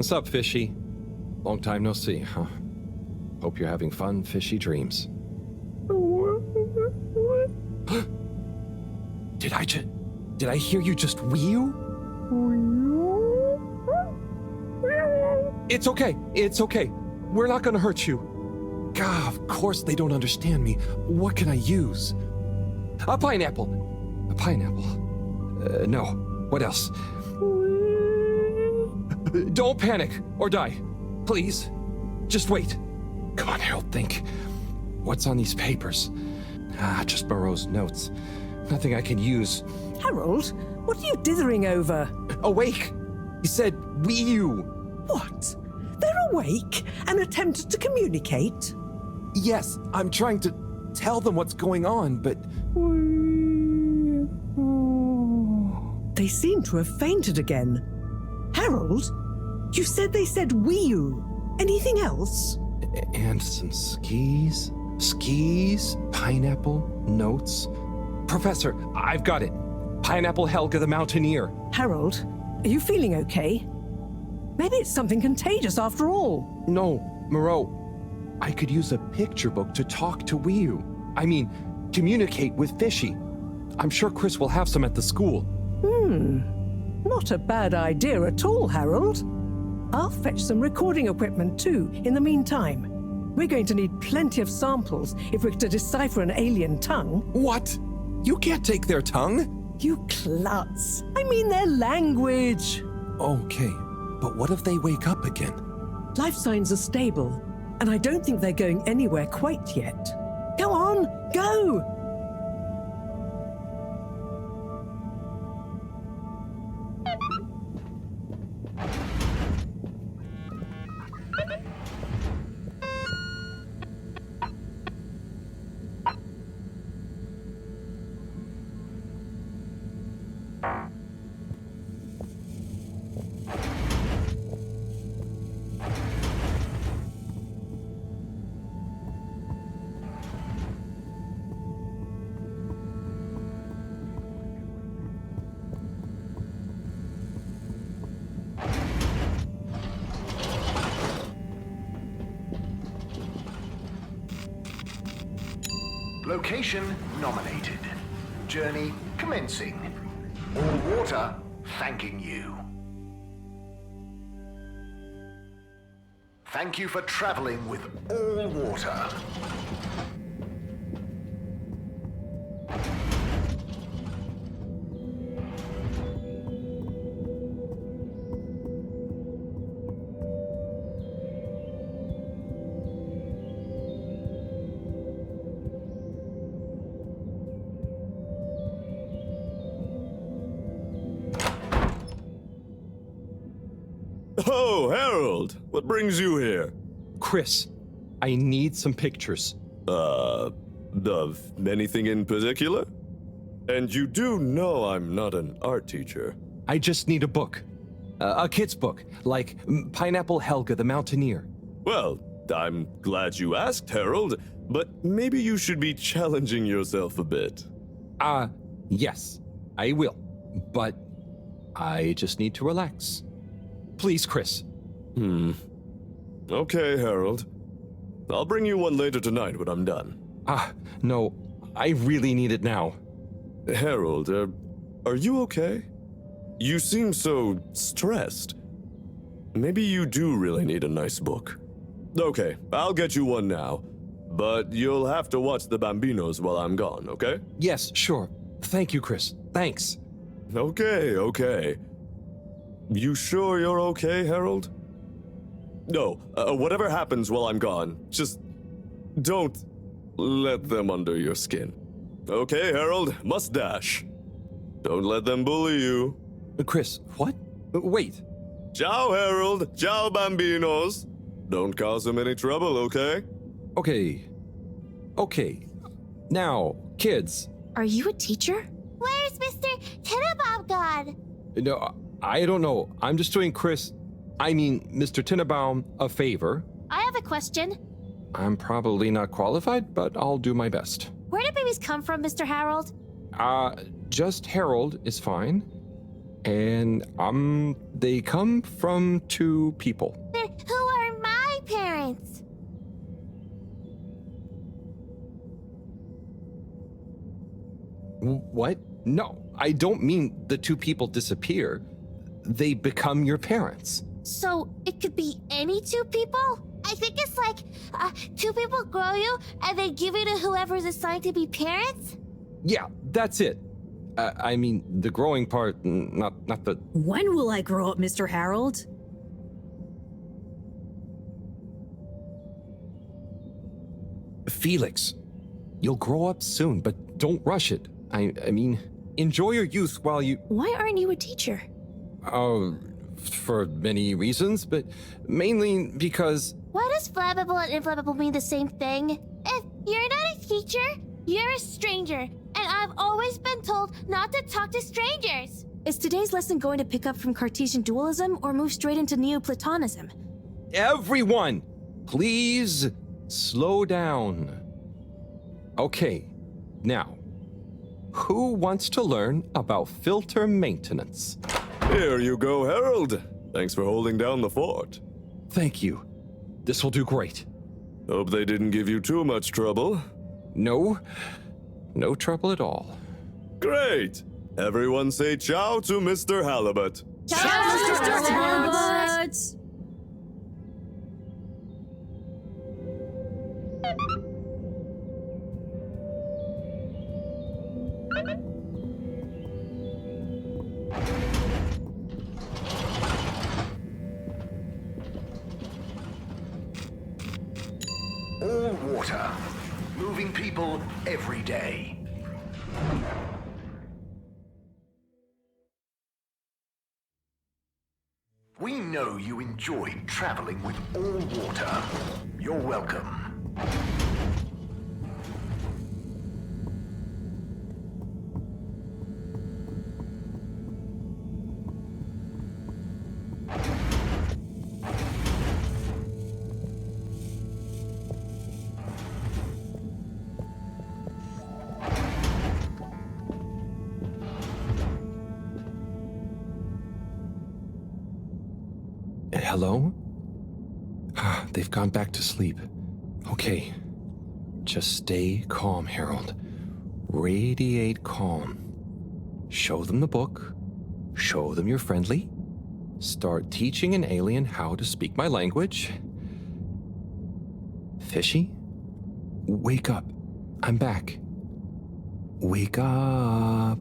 What's up, Fishy? Long time no see, huh? Hope you're having fun, fishy dreams. Did I hear you just whew? It's okay. We're not gonna hurt you. God, of course they don't understand me. What can I use? A pineapple. No. What else? Don't panic or die. Please. Just wait. Come on, Harold, think. What's on these papers? Just Moreau's notes. Nothing I can use. Harold, what are you dithering over? Awake! He said, wee-you. What? They're awake and attempted to communicate? Yes, I'm trying to tell them what's going on, but... They seem to have fainted again. Harold, you said they said wee-you. Anything else? And some skis? Skis? Pineapple? Notes? Professor, I've got it. Pineapple Helga the Mountaineer. Harold, are you feeling okay? Maybe it's something contagious after all. No, Moreau. I could use a picture book to talk to Wee-you. I mean, communicate with Fishy. I'm sure Chris will have some at the school. Not a bad idea at all, Harold. I'll fetch some recording equipment too, in the meantime. We're going to need plenty of samples if we're to decipher an alien tongue. What? You can't take their tongue? You klutz. I mean their language. Okay, but what if they wake up again? Life signs are stable, and I don't think they're going anywhere quite yet. Go on, go! Location nominated. Journey commencing. All water thanking you. Thank you for traveling with all water. Oh, Harold! What brings you here? Chris, I need some pictures. Of anything in particular? And you do know I'm not an art teacher. I just need a book. A kid's book, like Pineapple Helga the Mountaineer. Well, I'm glad you asked, Harold, but maybe you should be challenging yourself a bit. Yes, I will. But I just need to relax. Please, Chris. Okay, Harold. I'll bring you one later tonight when I'm done. No, I really need it now. Harold, are you okay? You seem so stressed. Maybe you do really need a nice book. Okay, I'll get you one now. But you'll have to watch the Bambinos while I'm gone, okay? Yes, sure. Thank you, Chris. Thanks. Okay. You sure you're okay, Harold? No, whatever happens while I'm gone, just don't let them under your skin. Okay, Harold, mustache. Don't let them bully you. Chris, what? Wait. Ciao, Harold. Ciao, Bambinos. Don't cause them any trouble, okay? Okay. Now, kids. Are you a teacher? Where's Mr. Tinnabaum gone? No, I don't know. I'm just doing Mr. Tinnabaum, a favor. I have a question. I'm probably not qualified, but I'll do my best. Where do babies come from, Mr. Harold? Just Harold is fine. And, they come from two people. Then who are my parents? What? No, I don't mean the two people disappear. They become your parents. So it could be any two people? I think it's like two people grow you and they give you to whoever's assigned to be parents? Yeah, that's it. I mean, the growing part, not the... When will I grow up, Mr. Harold? Felix, you'll grow up soon, but don't rush it. I mean, enjoy your youth while you... Why aren't you a teacher? Oh, for many reasons, but mainly because... Why does flammable and inflammable mean the same thing? If you're not a teacher, you're a stranger. And I've always been told not to talk to strangers. Is today's lesson going to pick up from Cartesian dualism or move straight into Neoplatonism? Everyone, please slow down. Okay, now, who wants to learn about filter maintenance? Here you go, Harold. Thanks for holding down the fort. Thank you. This will do great. Hope they didn't give you too much trouble. No trouble at all. Great! Everyone say ciao to Mr. Halibut. Ciao, Mr. Halibut! All water. Moving people every day. We know you enjoyed traveling with all water. You're welcome. Hello? They've gone back to sleep. Okay. Just stay calm, Harold. Radiate calm. Show them the book. Show them you're friendly. Start teaching an alien how to speak my language. Fishy? Wake up. I'm back. Wake up.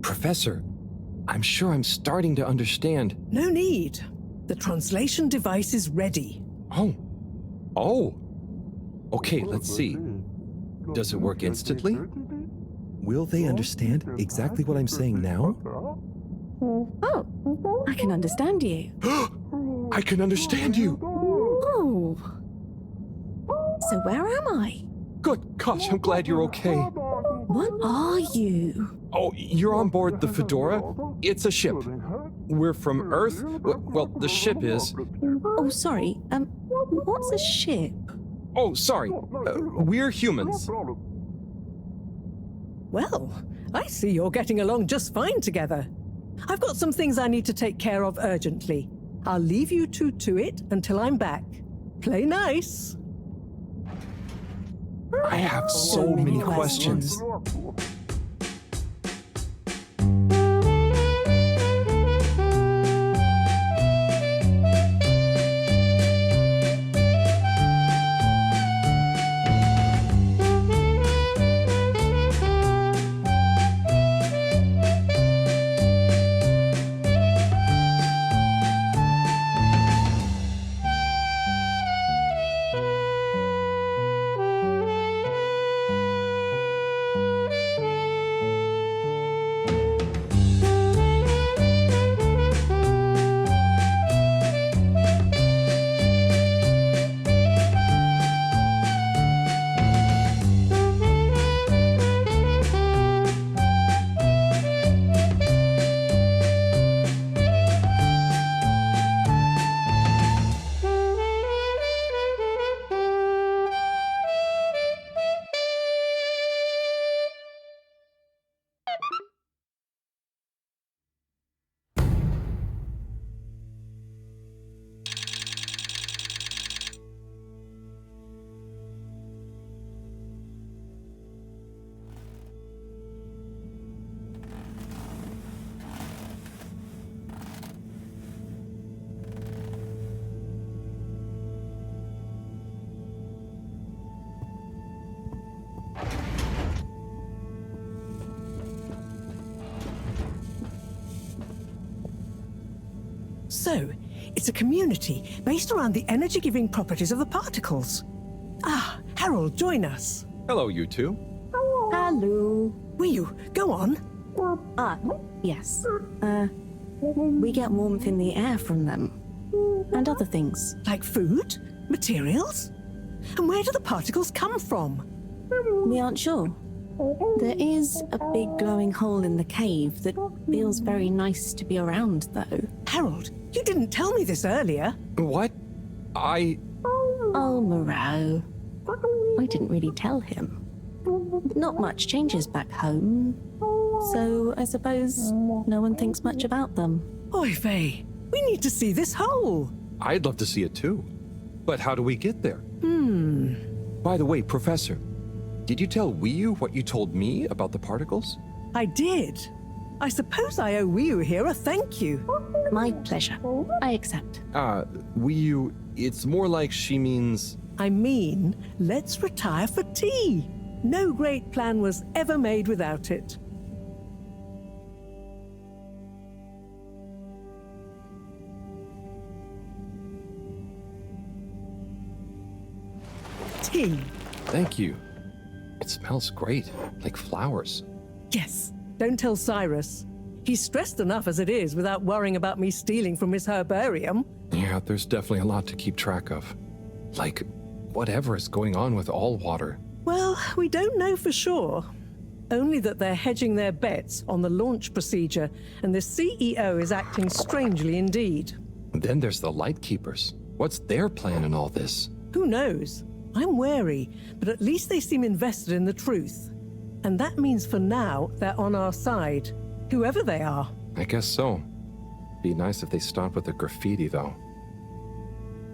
Professor, I'm sure I'm starting to understand. No need. The translation device is ready. Oh. Okay, let's see. Does it work instantly? Will they understand exactly what I'm saying now? Oh, I can understand you. I can understand you! Oh. So where am I? Good gosh, I'm glad you're okay. What are you? Oh, you're on board the Fedora? It's a ship. We're from Earth. Well, the ship is. Oh, sorry. What's a ship? Oh, sorry. We're humans. Well, I see you're getting along just fine together. I've got some things I need to take care of urgently. I'll leave you two to it until I'm back. Play nice. I have so many questions. So, it's a community based around the energy-giving properties of the particles. Ah, Harold, join us. Hello, you two. Hello. Will you? Go on. Yes. We get warmth in the air from them. And other things. Like food? Materials? And where do the particles come from? We aren't sure. There is a big glowing hole in the cave that feels very nice to be around, though. Harold, you didn't tell me this earlier. What? Oh, Moreau. I didn't really tell him. Not much changes back home. So I suppose no one thinks much about them. Oy vey, we need to see this hole. I'd love to see it too. But how do we get there? By the way, Professor, did you tell Wiyu what you told me about the particles? I did. I suppose I owe Wiyu here a thank you. My pleasure. I accept. Wiyu, it's more like she means... I mean, let's retire for tea. No great plan was ever made without it. Tea. Thank you. It smells great, like flowers. Yes, don't tell Cyrus. He's stressed enough as it is without worrying about me stealing from his herbarium. Yeah, there's definitely a lot to keep track of. Like, whatever is going on with all water. Well, we don't know for sure. Only that they're hedging their bets on the launch procedure, and the CEO is acting strangely indeed. Then there's the Lightkeepers. What's their plan in all this? Who knows? I'm wary, but at least they seem invested in the truth. And that means for now, they're on our side, whoever they are. I guess so. Be nice if they stopped with the graffiti, though.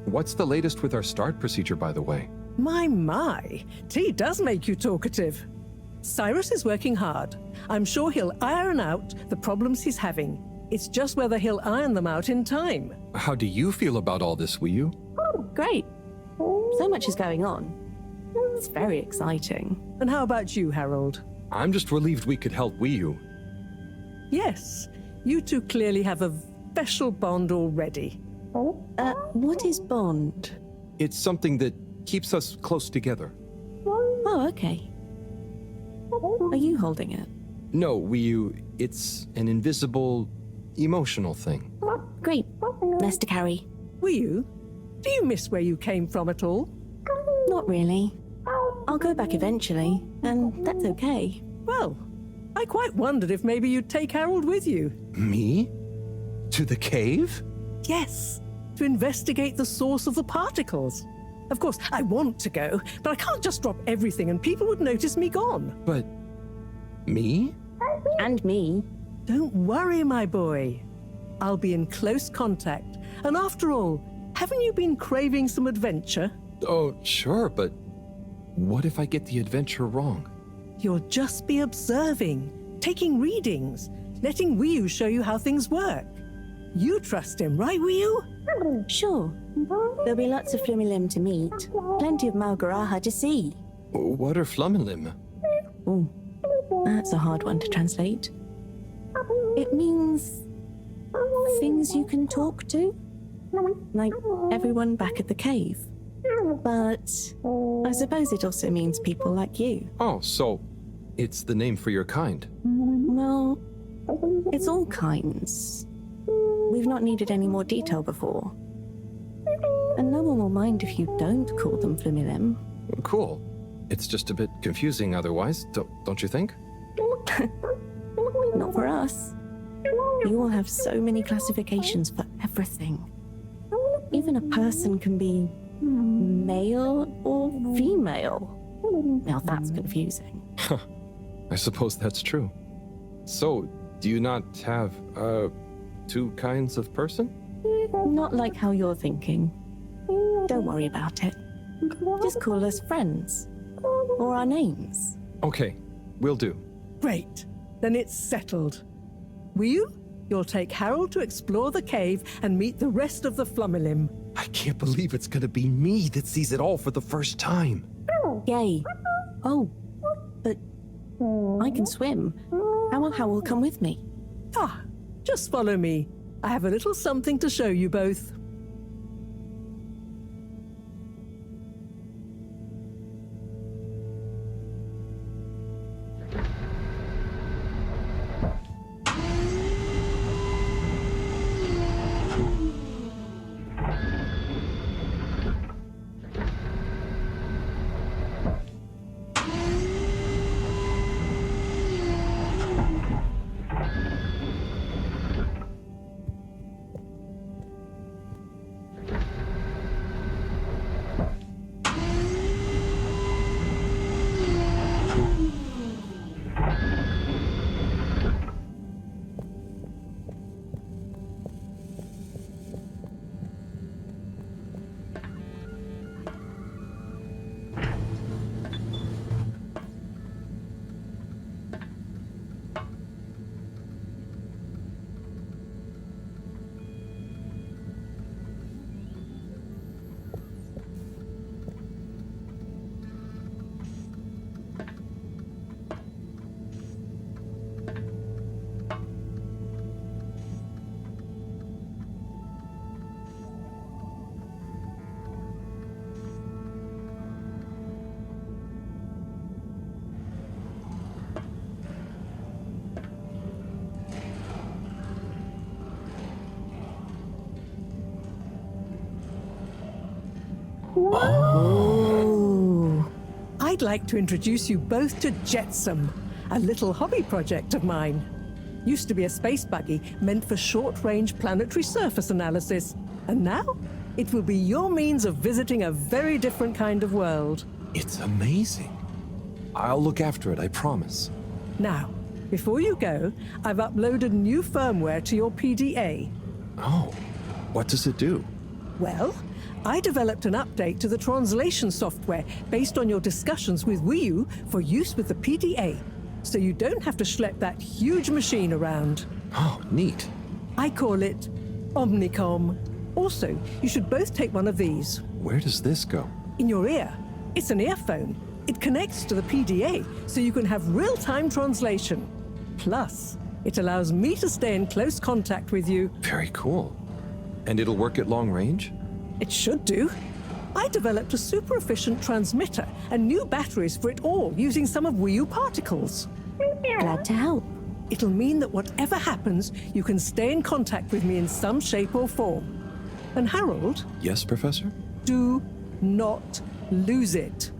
What's the latest with our start procedure, by the way? My, tea does make you talkative. Cyrus is working hard. I'm sure he'll iron out the problems he's having. It's just whether he'll iron them out in time. How do you feel about all this, Wiyu? Great. So much is going on. It's very exciting. And how about you, Harold? I'm just relieved we could help Wiyu. Yes, you two clearly have a special bond already. What is bond? It's something that keeps us close together. Oh, okay. Are you holding it? No, Wiyu, it's an invisible, emotional thing. Great. Less to carry. Wiyu, do you miss where you came from at all? Not really. I'll go back eventually, and that's okay. Well, I quite wondered if maybe you'd take Harold with you. Me? To the cave? Yes, to investigate the source of the particles. Of course, I want to go, but I can't just drop everything and people would notice me gone. But... me? And me. Don't worry, my boy. I'll be in close contact. And after all, haven't you been craving some adventure? Oh, sure, but what if I get the adventure wrong? You'll just be observing, taking readings, letting Wiyu show you how things work. You trust him, right, Wiyu? Sure. There'll be lots of Flimilim to meet. Plenty of Malgaraha to see. What are Flummilim? Oh, that's a hard one to translate. It means things you can talk to, like everyone back at the cave. But I suppose it also means people like you. Oh, so it's the name for your kind. Well, it's all kinds. We've not needed any more detail before. And no one will mind if you don't call them Flimilim. Cool. It's just a bit confusing otherwise, don't you think? Not for us. You will have so many classifications for everything. Even a person can be male or female. Now that's confusing. I suppose that's true. So, do you not have, two kinds of person? Not like how you're thinking. Don't worry about it. Just call us friends. Or our names. Okay, will do. Great. Then it's settled. Wiyu, you'll take Harold to explore the cave and meet the rest of the Flummilim. I can't believe it's gonna be me that sees it all for the first time. Yay. Oh, but I can swim. How will come with me? Ah, just follow me. I have a little something to show you both. Oh. I'd like to introduce you both to Jetsam, a little hobby project of mine. Used to be a space buggy meant for short-range planetary surface analysis, and now it will be your means of visiting a very different kind of world. It's amazing. I'll look after it, I promise. Now, before you go, I've uploaded new firmware to your PDA. Oh, what does it do? Well, I developed an update to the translation software based on your discussions with Wiyu for use with the PDA, so you don't have to schlep that huge machine around. Oh, neat. I call it Omnicom. Also, you should both take one of these. Where does this go? In your ear. It's an earphone. It connects to the PDA, so you can have real-time translation. Plus, it allows me to stay in close contact with you. Very cool. And it'll work at long range? It should do. I developed a super efficient transmitter and new batteries for it all using some of Wiyu particles. Glad to help. It'll mean that whatever happens, you can stay in contact with me in some shape or form. And Harold? Yes, Professor? Do not lose it.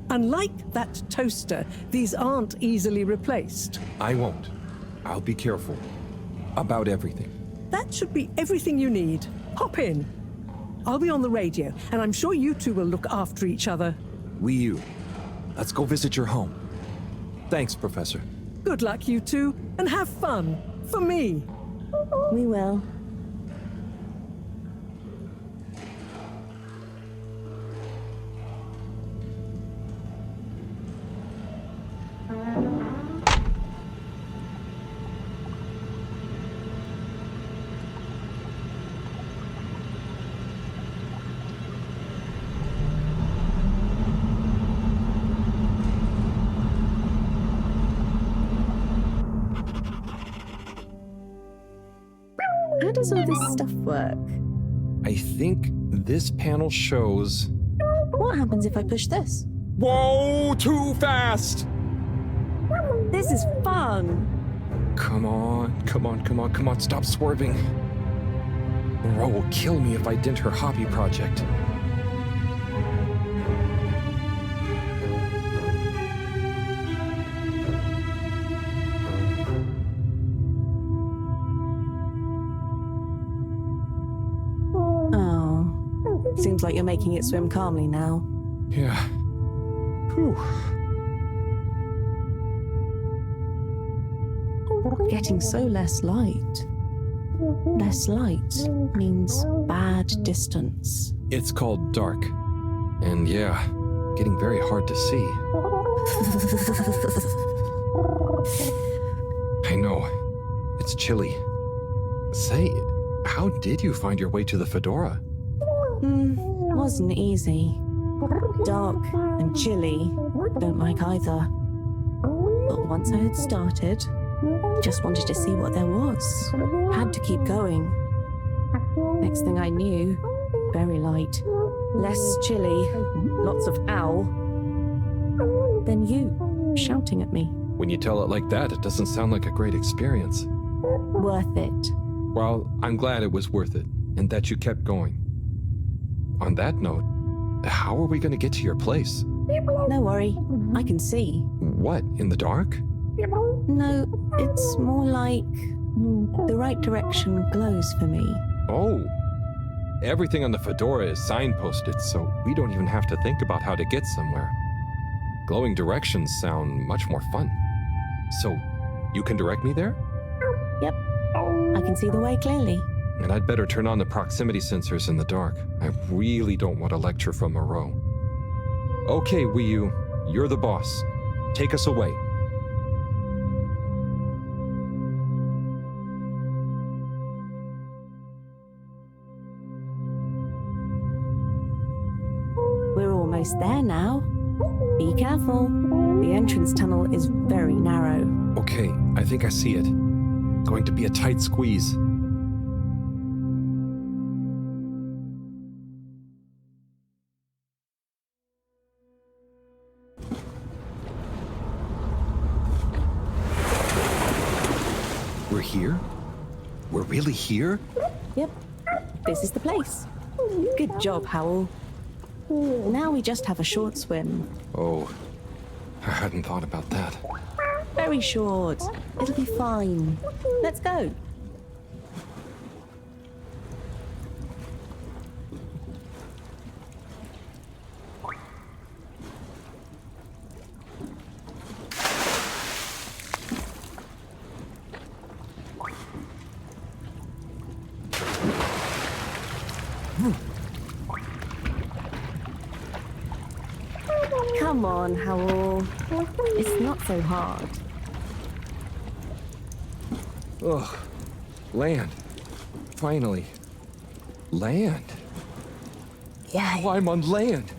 Unlike that toaster, these aren't easily replaced. I won't. I'll be careful. About everything. That should be everything you need. Hop in. I'll be on the radio, and I'm sure you two will look after each other. Wiyu, let's go visit your home. Thanks, Professor. Good luck, you two, and have fun. For me. We will. How does all this stuff work? I think this panel shows... What happens if I push this? Whoa, too fast! This is fun! Come on, stop swerving. Moreau will kill me if I dent her hobby project. Oh, seems like you're making it swim calmly now. Yeah. Whew. Getting so less light. Less light means bad distance. It's called dark. And yeah, getting very hard to see. I know. It's chilly. Say, how did you find your way to the fedora? Wasn't easy. Dark and chilly. Don't like either. But once I had started, just wanted to see what there was. Had to keep going. Next thing I knew, very light, less chilly, lots of ow. Then you, shouting at me. When you tell it like that, it doesn't sound like a great experience. Worth it. Well, I'm glad it was worth it, and that you kept going. On that note, how are we going to get to your place? No worry, I can see. What, in the dark? No, it's more like the right direction glows for me. Oh. Everything on the fedora is signposted, so we don't even have to think about how to get somewhere. Glowing directions sound much more fun. So, you can direct me there? Yep, I can see the way clearly. And I'd better turn on the proximity sensors in the dark. I really don't want a lecture from Moreau. Okay, Wii U, you're the boss. Take us away. We're almost there now. Be careful. The entrance tunnel is very narrow. Okay, I think I see it. Going to be a tight squeeze. We're here? We're really here? Yep, this is the place. Good job, Howell. Now we just have a short swim. Oh, I hadn't thought about that. Very short. It'll be fine. Let's go. Come on, Howell. It's not so hard. Ugh. Land. Finally. Land. Wow, I'm on land.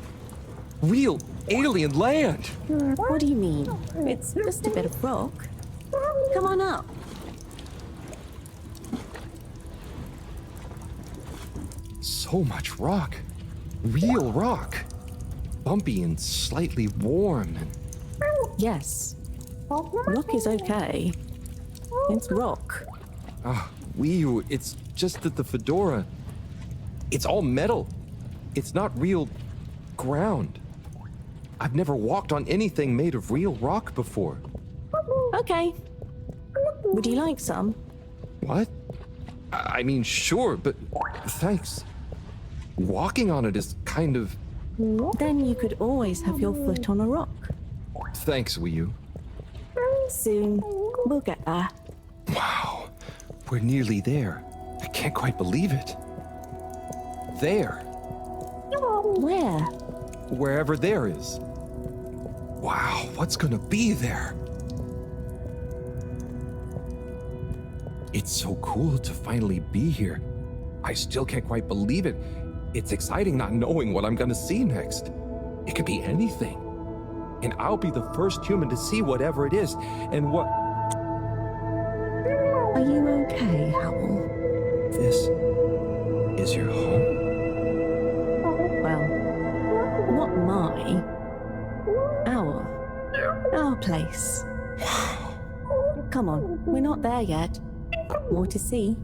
Real alien land. What do you mean? It's just a bit of rock. Come on up. So much rock. Real rock. Bumpy and slightly warm and... Yes. Rock is okay. It's rock. Ah, Wii U, it's just that the fedora... It's all metal. It's not real ground. I've never walked on anything made of real rock before. Okay. Would you like some? What? I mean, sure, but thanks. Walking on it is kind of... Then you could always have your foot on a rock. Thanks, Wii U. Soon, we'll get there. Wow, we're nearly there. I can't quite believe it. There. Where? Wherever there is. Wow, what's gonna be there? It's so cool to finally be here. I still can't quite believe it. It's exciting not knowing what I'm gonna see next. It could be anything. And I'll be the first human to see whatever it is, and what... Are you okay, Howell? this is your home? Well, not my. Our place. Come on, we're not there yet. More to see.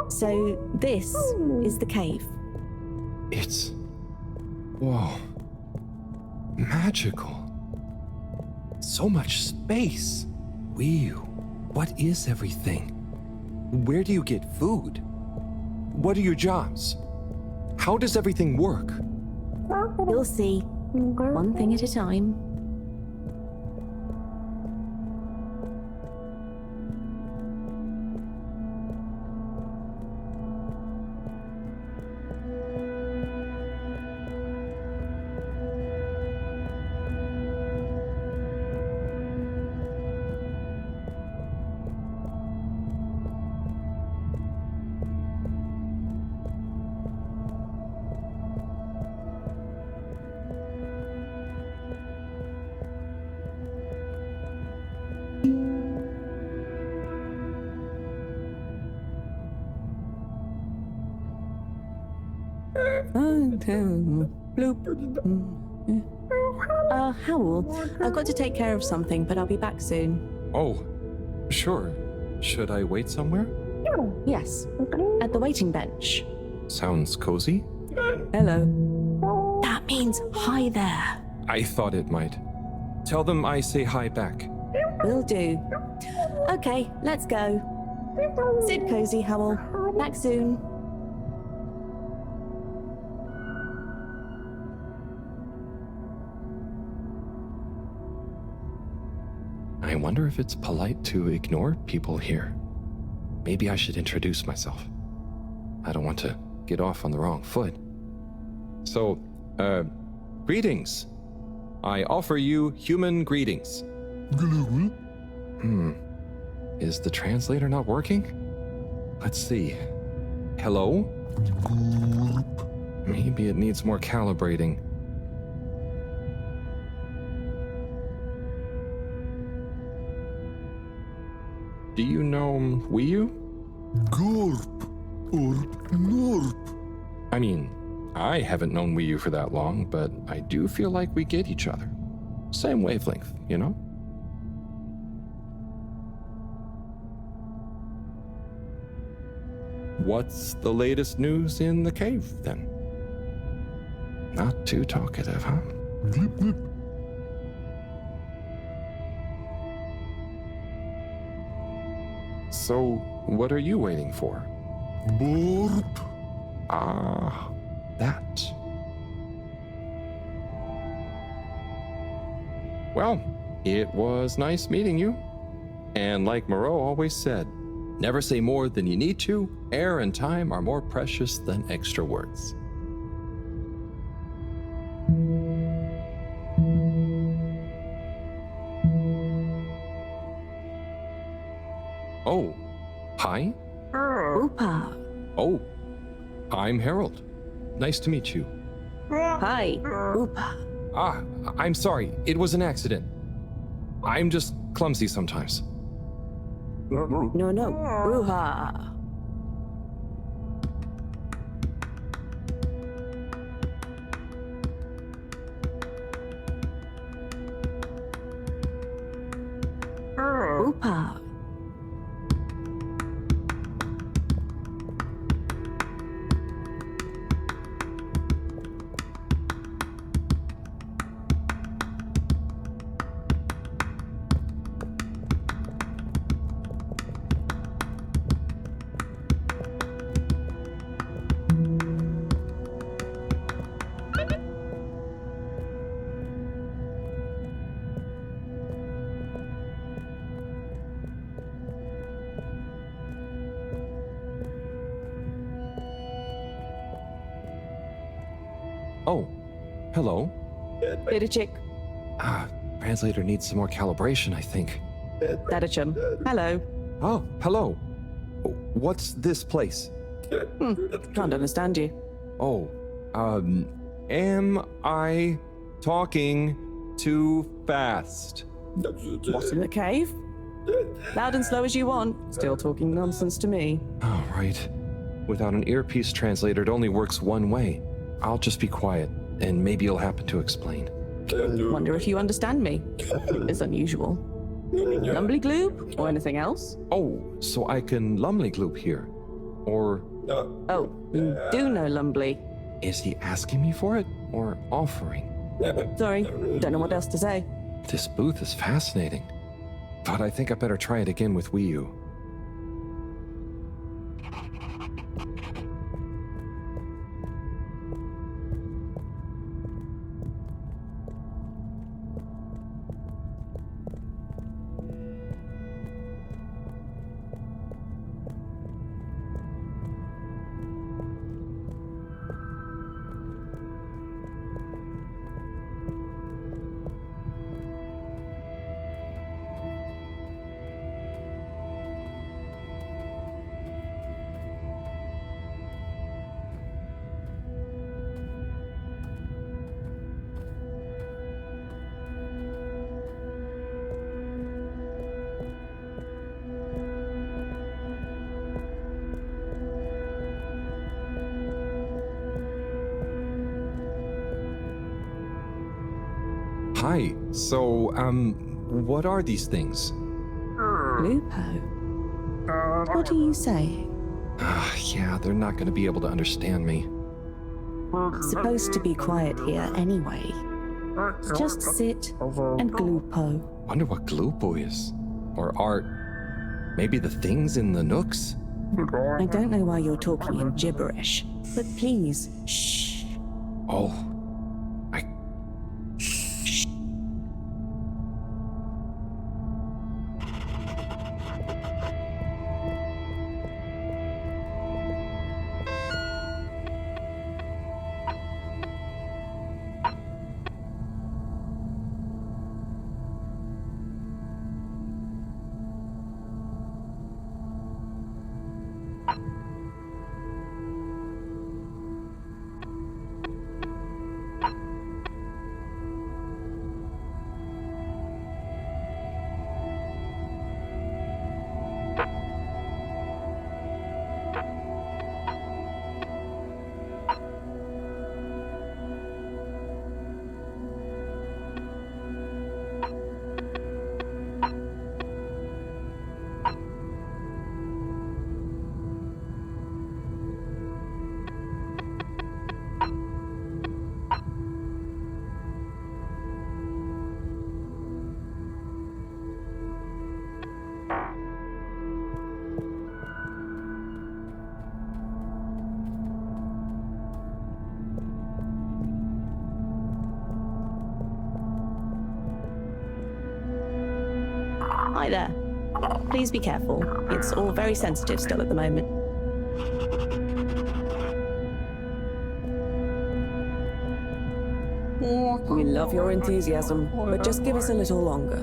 So, this is the cave. It's... whoa. Magical. So much space. Whew. What is everything? Where do you get food? What are your jobs? How does everything work? You'll see. One thing at a time. Bloop. Howl, I've got to take care of something, but I'll be back soon. Oh, sure. Should I wait somewhere? Yes, at the waiting bench. Sounds cozy. Hello. That means hi there. I thought it might. Tell them I say hi back. Will do. Okay, let's go. Sit cozy, Howl. Back soon. I wonder if it's polite to ignore people here. Maybe I should introduce myself. I don't want to get off on the wrong foot. So, greetings. I offer you human greetings. Is the translator not working? Let's see. Hello? Maybe it needs more calibrating. Do you know Wiyu? Gorp or Norp. I mean, I haven't known Wiyu for that long, but I do feel like we get each other. Same wavelength, you know? What's the latest news in the cave, then? Not too talkative, huh? Glip glip. So, what are you waiting for? Borp. Ah, that. Well, it was nice meeting you. And like Moreau always said, never say more than you need to. Air and time are more precious than extra words. Oh, hi. Oopa. Oh, I'm Harold. Nice to meet you. Hi. Oopa. Ah, I'm sorry. It was an accident. I'm just clumsy sometimes. No. Ruha. Oopa. Oh, hello. Little chick. Ah, translator needs some more calibration, I think. Dadachum. Hello. Oh, hello. What's this place? Can't understand you. Oh, am I talking Too fast. What's in the cave? Loud and slow as you want. Still talking nonsense to me. Oh, right. Without an earpiece translator, it only works one way. I'll just be quiet, and maybe you'll happen to explain. Wonder if you understand me. It's unusual. Lumbly gloob or anything else? Oh, so I can Lumley Gloop here. Or Oh, you do know Lumbly. is he asking me for it, or offering? Sorry, don't know what else to say. This booth is fascinating. But I think I better try it again with Wii U. Hi. So, what are these things? Lupo. What are you saying? Yeah, they're not going to be able to understand me. Supposed to be quiet here anyway. Just sit and glupo. Wonder what Gloopo is. Or art. Maybe the things in the nooks? I don't know why you're talking in gibberish, but please, shh. Oh. I... Hi there. Please be careful. It's all very sensitive still at the moment. We love your enthusiasm, but just give us a little longer.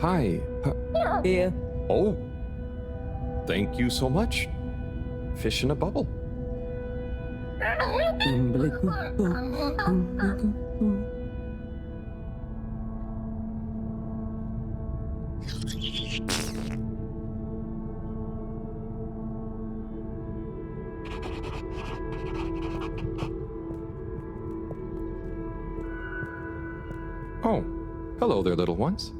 Hi. Here. Oh. Thank you so much. Fish in a bubble. Oh, hello there, little ones.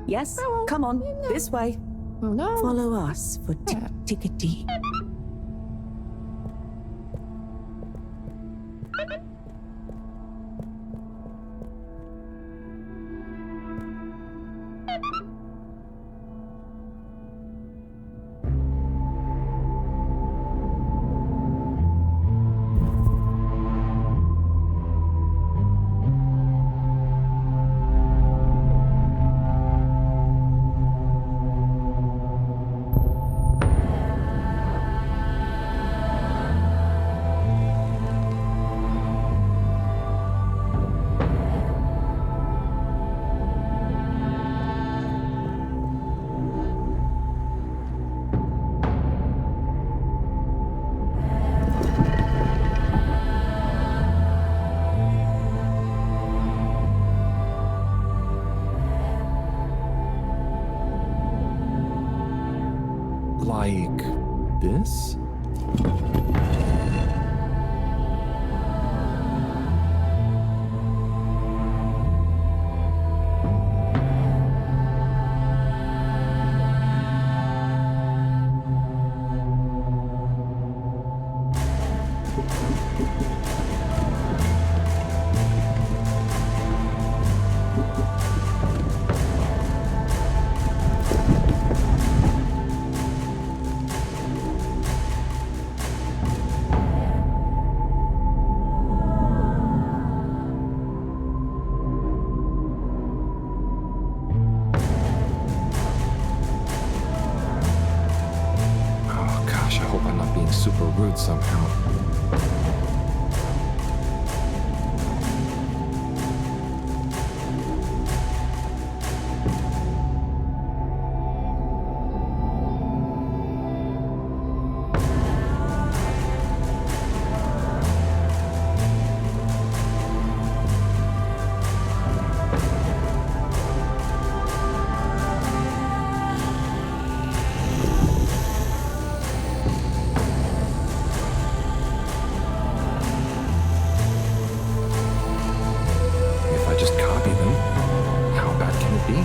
Yes, come on, this way. Follow us for tickety. Like this? Oh gosh, I hope I'm not being super rude somehow. If I just copy them, how bad can it be?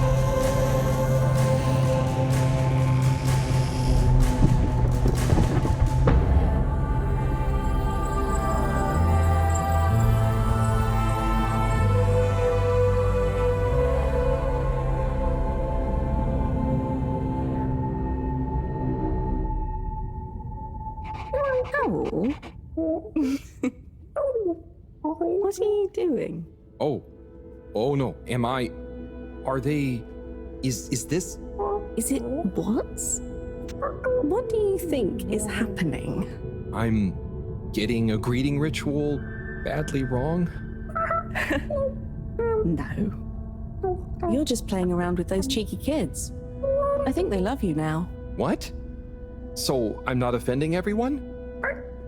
Owl? What are you doing? Oh no, am I... Are they... Is this... Is it what? What do you think is happening? I'm getting a greeting ritual badly wrong? No. You're just playing around with those cheeky kids. I think they love you now. What? So I'm not offending everyone?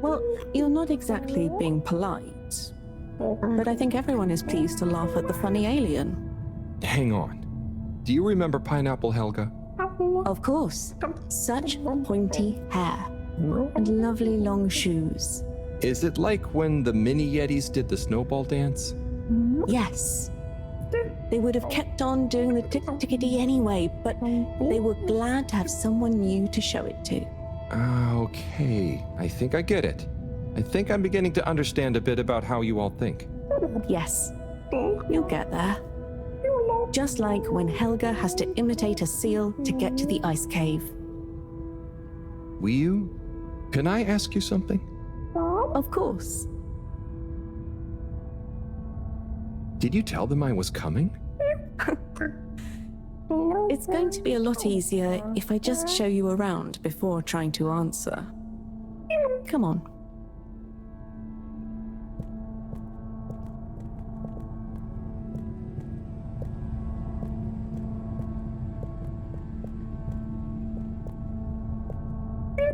Well, you're not exactly being polite. But I think everyone is pleased to laugh at the funny alien. Hang on. Do you remember Pineapple Helga? Of course. Such pointy hair. And lovely long shoes. Is it like when the mini Yetis did the snowball dance? Yes. They would have kept on doing the tickety anyway, but they were glad to have someone new to show it to. Okay. I think I get it. I think I'm beginning to understand a bit about how you all think. Yes, you'll get there. Just like when Helga has to imitate a seal to get to the ice cave. Will can I ask you something? Of course. Did you tell them I was coming? It's going to be a lot easier if I just show you around before trying to answer. Come on.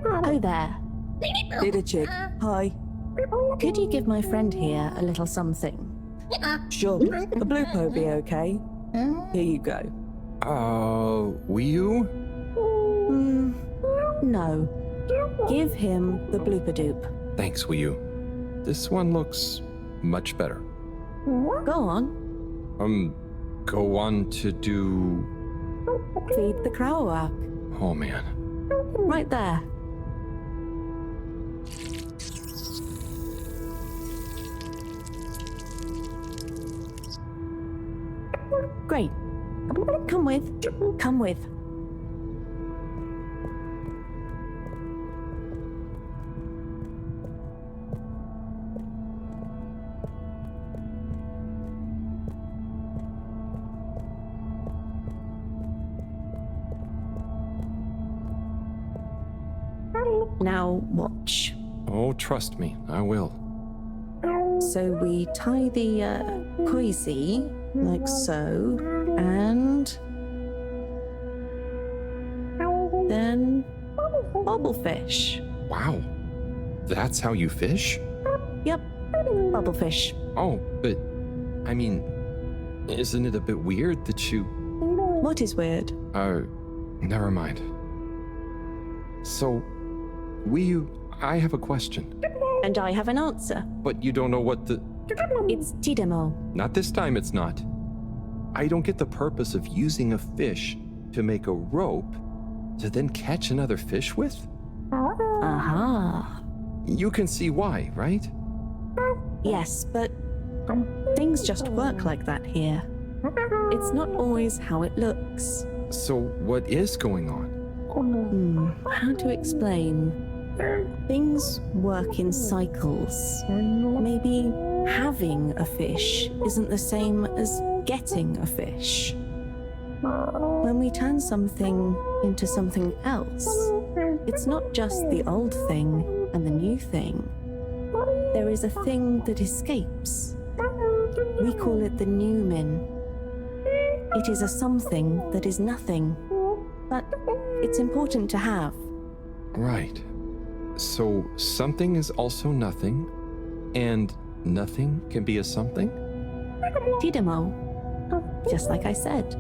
Oh there. Little chick. Hi. Could you give my friend here a little something? Sure. A blue po be okay. Here you go. Wii No. Give him the blooper doop. Thanks, Wii. This one looks much better. Go on. Go on to do... Feed the Crowak. Oh, man. Right there. Great. Come with. Come with. Now watch. Oh, trust me, I will. So we tie the koizi like so, and then bobblefish. Wow. That's how you fish? Yep, bobblefish. Oh, but, I mean, isn't it a bit weird that you... What is weird? Never mind. So, I have a question. And I have an answer. But you don't know what the... It's tidemo. Not this time, it's not. I don't get the purpose of using a fish to make a rope to then catch another fish with? Aha. You can see why, right? Yes, but things just work like that here. It's not always how it looks. So what is going on? How to explain? Things work in cycles. Maybe having a fish isn't the same as getting a fish. When we turn something into something else, it's not just the old thing and the new thing. There is a thing that escapes. We call it the new min. It is a something that is nothing, but it's important to have. Right. So something is also nothing, and nothing can be a something? Tidemo. Just like I said.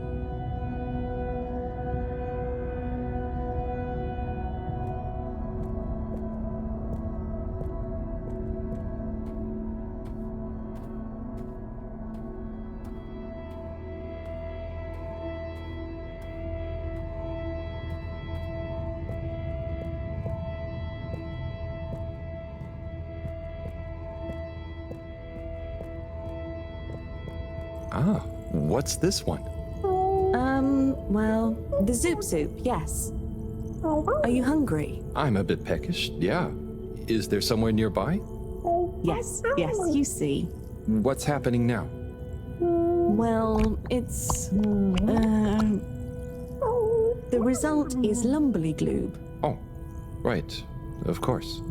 Ah, what's this one? Well, the zoop soup, yes. Are you hungry? I'm a bit peckish, yeah. Is there somewhere nearby? Yes, you see. What's happening now? Well, it's... the result is lumbly gloob. Oh, right, of course.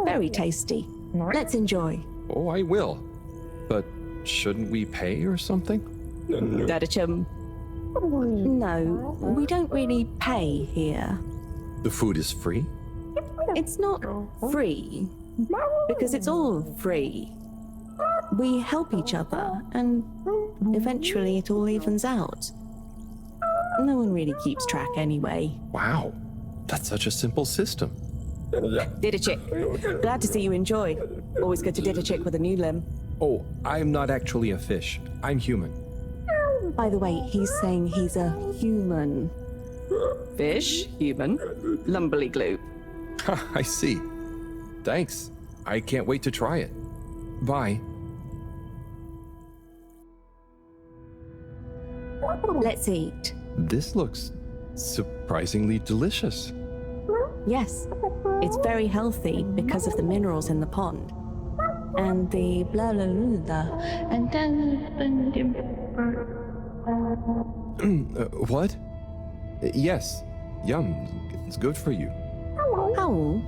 Very tasty. Let's enjoy. Oh, I will. But shouldn't we pay or something? Dadachum. No, we don't really pay here. The food is free? It's not free, because it's all free. We help each other, and eventually it all evens out. No one really keeps track anyway. Wow, that's such a simple system. Didachik. Glad to see you enjoy. Always good to didachik with a new limb. Oh, I'm not actually a fish. I'm human. By the way, he's saying he's a human. Fish, human, lumbly glue. Ha, I see. Thanks. I can't wait to try it. Bye. Let's eat. This looks surprisingly delicious. Yes, it's very healthy because of the minerals in the pond. And the blah blah blah blah. And then... What? Yes. Yum. It's good for you. Howl,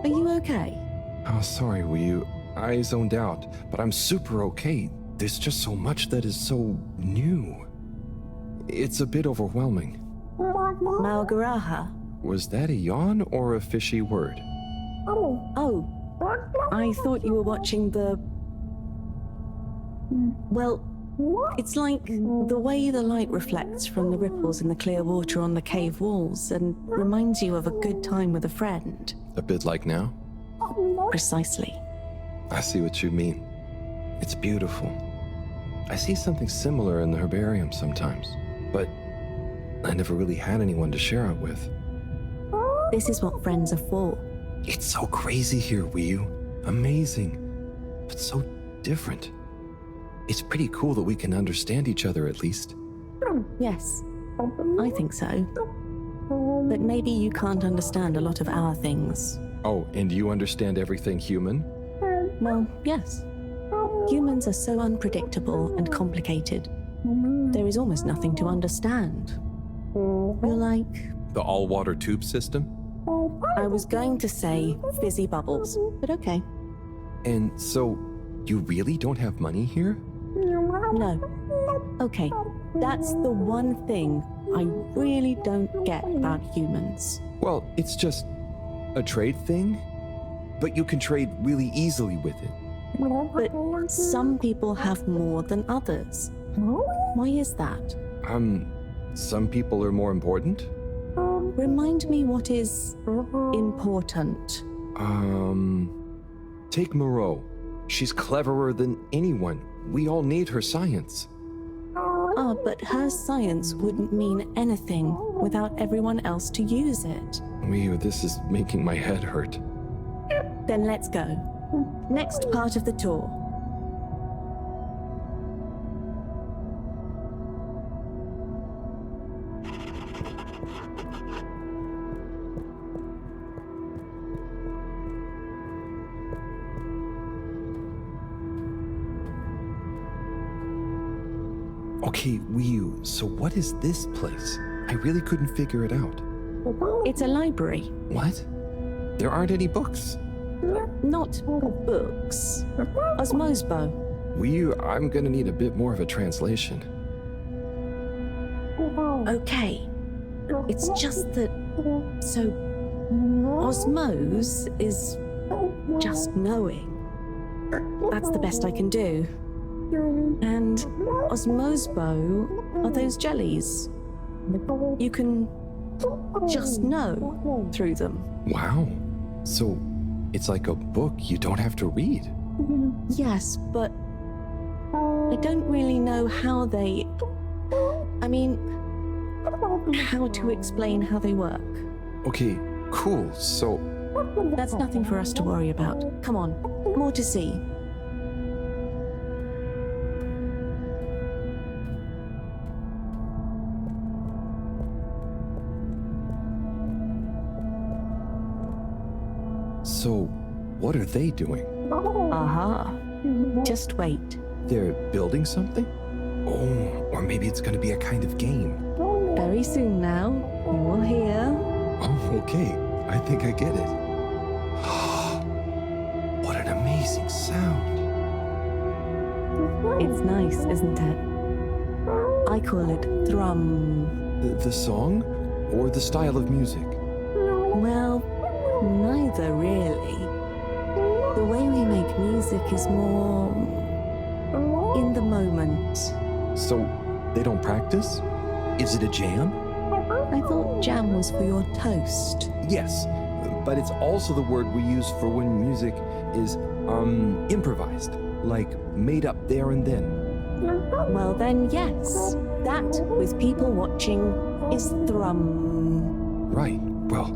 are you okay? Oh, sorry, Wii. I zoned out, but I'm super okay. There's just so much that is so new. It's a bit overwhelming. Malgaraha. Was that a yawn or a fishy word? Oh, I thought you were watching the... Well, It's like the way the light reflects from the ripples in the clear water on the cave walls and reminds you of a good time with a friend. A bit like now? Precisely. I see what you mean. It's beautiful. I see something similar in the herbarium sometimes, but I never really had anyone to share it with. This is what friends are for. It's so crazy here, Wiyu. Amazing, but so different. It's pretty cool that we can understand each other at least. Yes, I think so. But maybe you can't understand a lot of our things. Oh, and you understand everything human? Well, yes. Humans are so unpredictable and complicated. There is almost nothing to understand. You're like... The all-water tube system? I was going to say fizzy bubbles, but okay. And so, you really don't have money here? No. Okay, that's the one thing I really don't get about humans. Well, it's just a trade thing, but you can trade really easily with it. But some people have more than others. Why is that? Some people are more important? Remind me what is important. Take Moreau. She's cleverer than anyone. We all need her science. Ah, but her science wouldn't mean anything without everyone else to use it. Wiyu, this is making my head hurt. Then let's go. Next part of the tour. Okay, Wiyu, so what is this place? I really couldn't figure it out. It's a library. What? There aren't any books. Not books. Osmosbo. Wiyu, I'm gonna need a bit more of a translation. Okay. It's just that... So... Osmose is... just knowing. That's the best I can do. And Osmosbo are those jellies. You can just know through them. Wow. So, it's like a book you don't have to read. Yes, but I don't really know how they... I mean, how to explain how they work. Okay, cool. So, That's nothing for us to worry about. Come on, more to see. so what are they doing? Aha. Just wait. They're building something? Oh, or maybe it's gonna be a kind of game. Very soon now, you will hear. Oh, okay. I think I get it. What an amazing sound. It's nice, isn't it? I call it thrum. The song? Or the style of music? Well, neither really. The way we make music is more in the moment. So, they don't practice? Is it a jam? I thought jam was for your toast. Yes, but it's also the word we use for when music is, improvised. Like, made up there and then. Well then, yes. That, with people watching, is thrum. Right, well,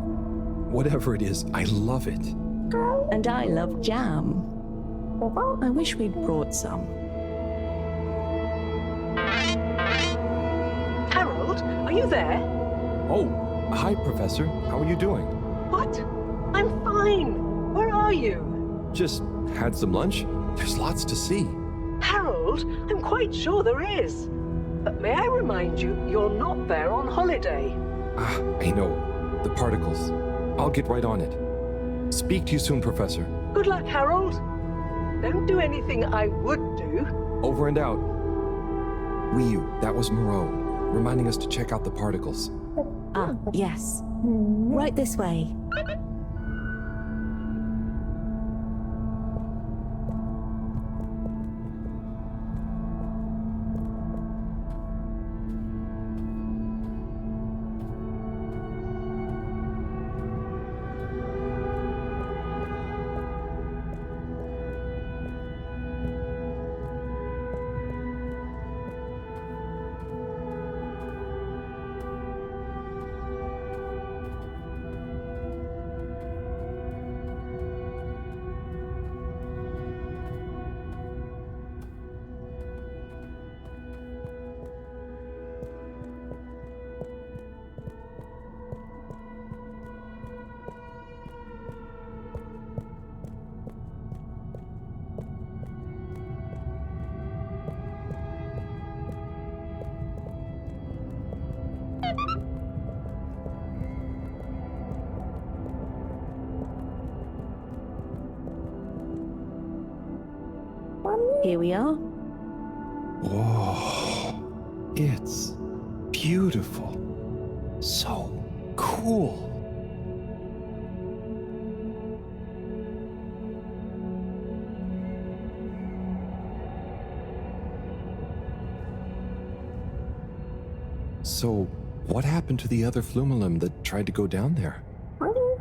whatever it is, I love it. And I love jam. I wish we'd brought some. Harold, are you there? Oh, hi, Professor. How are you doing? What? I'm fine. Where are you? Just had some lunch. There's lots to see. Harold, I'm quite sure there is. But may I remind you, you're not there on holiday. Ah, I know. The particles. I'll get right on it. Speak to you soon, Professor. Good luck, Harold. Don't do anything I would do. Over and out. Wiyu, that was Moreau, reminding us to check out the particles. Ah, yes. Right this way. Here we are. Whoa, it's beautiful. So cool. So, what happened to the other Flumelum that tried to go down there?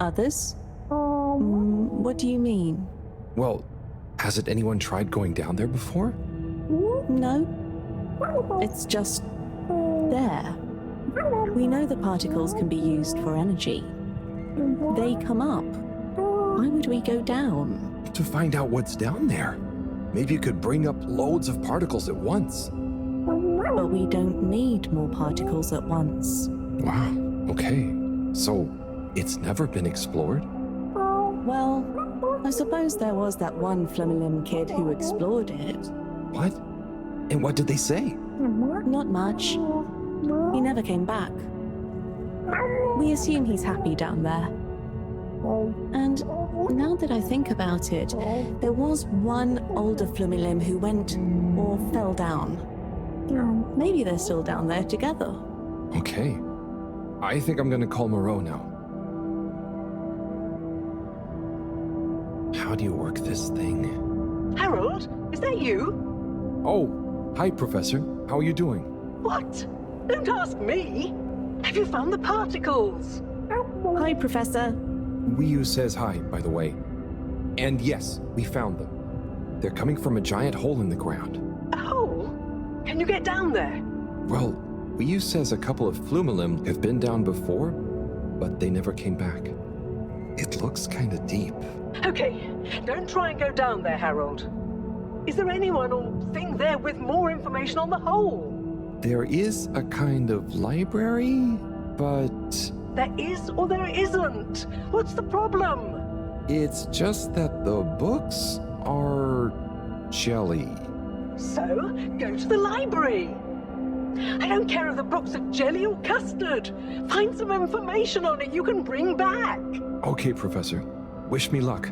Others? What do you mean? Well, hasn't anyone tried going down there before? No. It's just there. We know the particles can be used for energy. They come up. Why would we go down? To find out what's down there. Maybe you could bring up loads of particles at once. But we don't need more particles at once. Wow, okay. So, it's never been explored? Well, I suppose there was that one Flumelum kid who explored it. What? And what did they say? Not much. He never came back. We assume he's happy down there. And now that I think about it, there was one older Flumelum who went or fell down. Maybe they're still down there together. Okay. I think I'm gonna call Moreau now. How do you work this thing? Harold, is that you? Oh, hi, Professor. How are you doing? What? Don't ask me. Have you found the particles? Hi, Professor. Wiyu says hi, by the way. And yes, we found them. They're coming from a giant hole in the ground. A hole? Can you get down there? Well, Wiyu says a couple of Flumelum have been down before, but they never came back. It looks kind of deep. Okay, don't try and go down there, Harold. Is there anyone or thing there with more information on the hole? There is a kind of library, but There is or there isn't. What's the problem? it's just that the books are jelly. So, go to the library. I don't care if the books are jelly or custard. Find some information on it you can bring back. Okay, Professor. Wish me luck.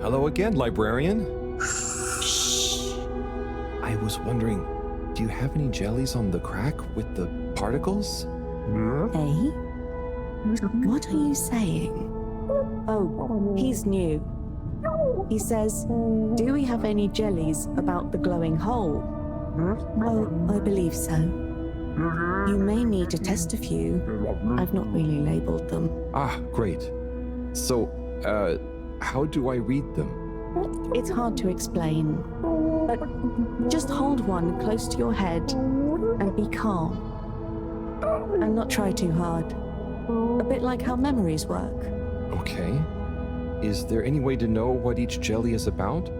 Hello again, librarian. Shh. I was wondering, do you have any jellies on the crack with the particles? Eh? What are you saying? Oh, he's new. He says, do we have any jellies about the glowing hole? Oh, I believe so. You may need to test a few. I've not really labeled them. Ah, great. So, how do I read them? It's hard to explain, but just hold one close to your head and be calm. And not try too hard. A bit like how memories work. Okay. Is there any way to know what each jelly is about?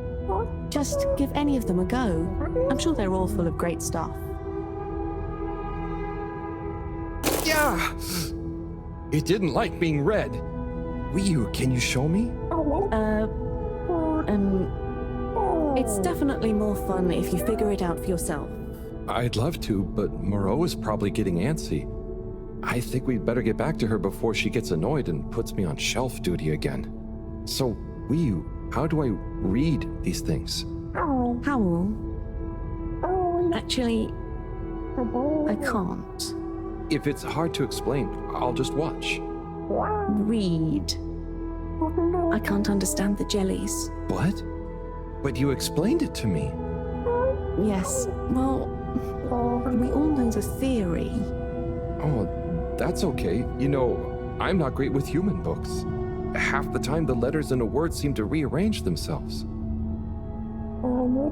Just give any of them a go. I'm sure they're all full of great stuff. Yeah! It didn't like being read. Wiyu, can you show me? It's definitely more fun if you figure it out for yourself. I'd love to, but Moreau is probably getting antsy. I think we'd better get back to her before she gets annoyed and puts me on shelf duty again. So, Wiyu, how do I read these things? Howl. Actually, I can't. If it's hard to explain, I'll just watch. Read. I can't understand the jellies. What? But you explained it to me. Yes, well, we all know the theory. Oh, that's okay. You know, I'm not great with human books. Half the time, the letters in a word seem to rearrange themselves.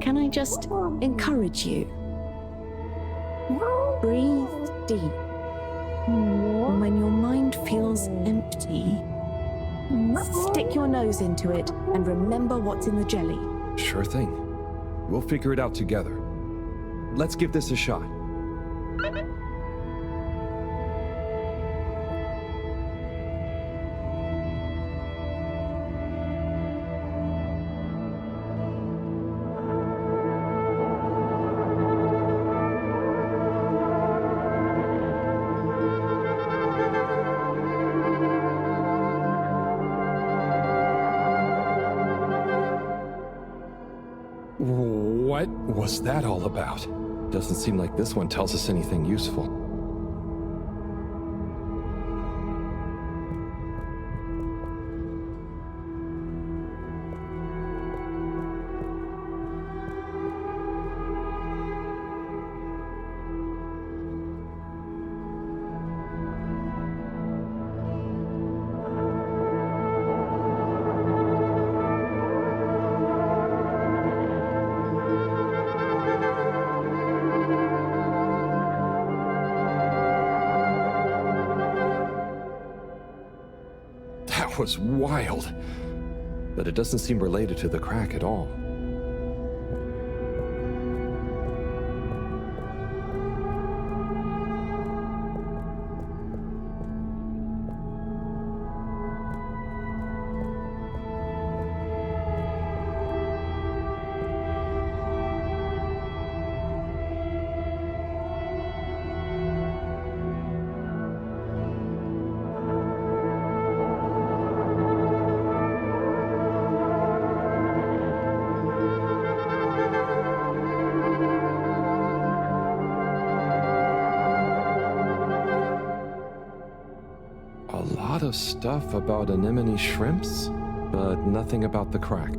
Can I just encourage you? Breathe deep. And when your mind feels empty, stick your nose into it and remember what's in the jelly. Sure thing. We'll figure it out together. Let's give this a shot. What was that all about? Doesn't seem like this one tells us anything useful. That was wild. But it doesn't seem related to the crack at all. A lot of stuff about anemone shrimps, but nothing about the crack.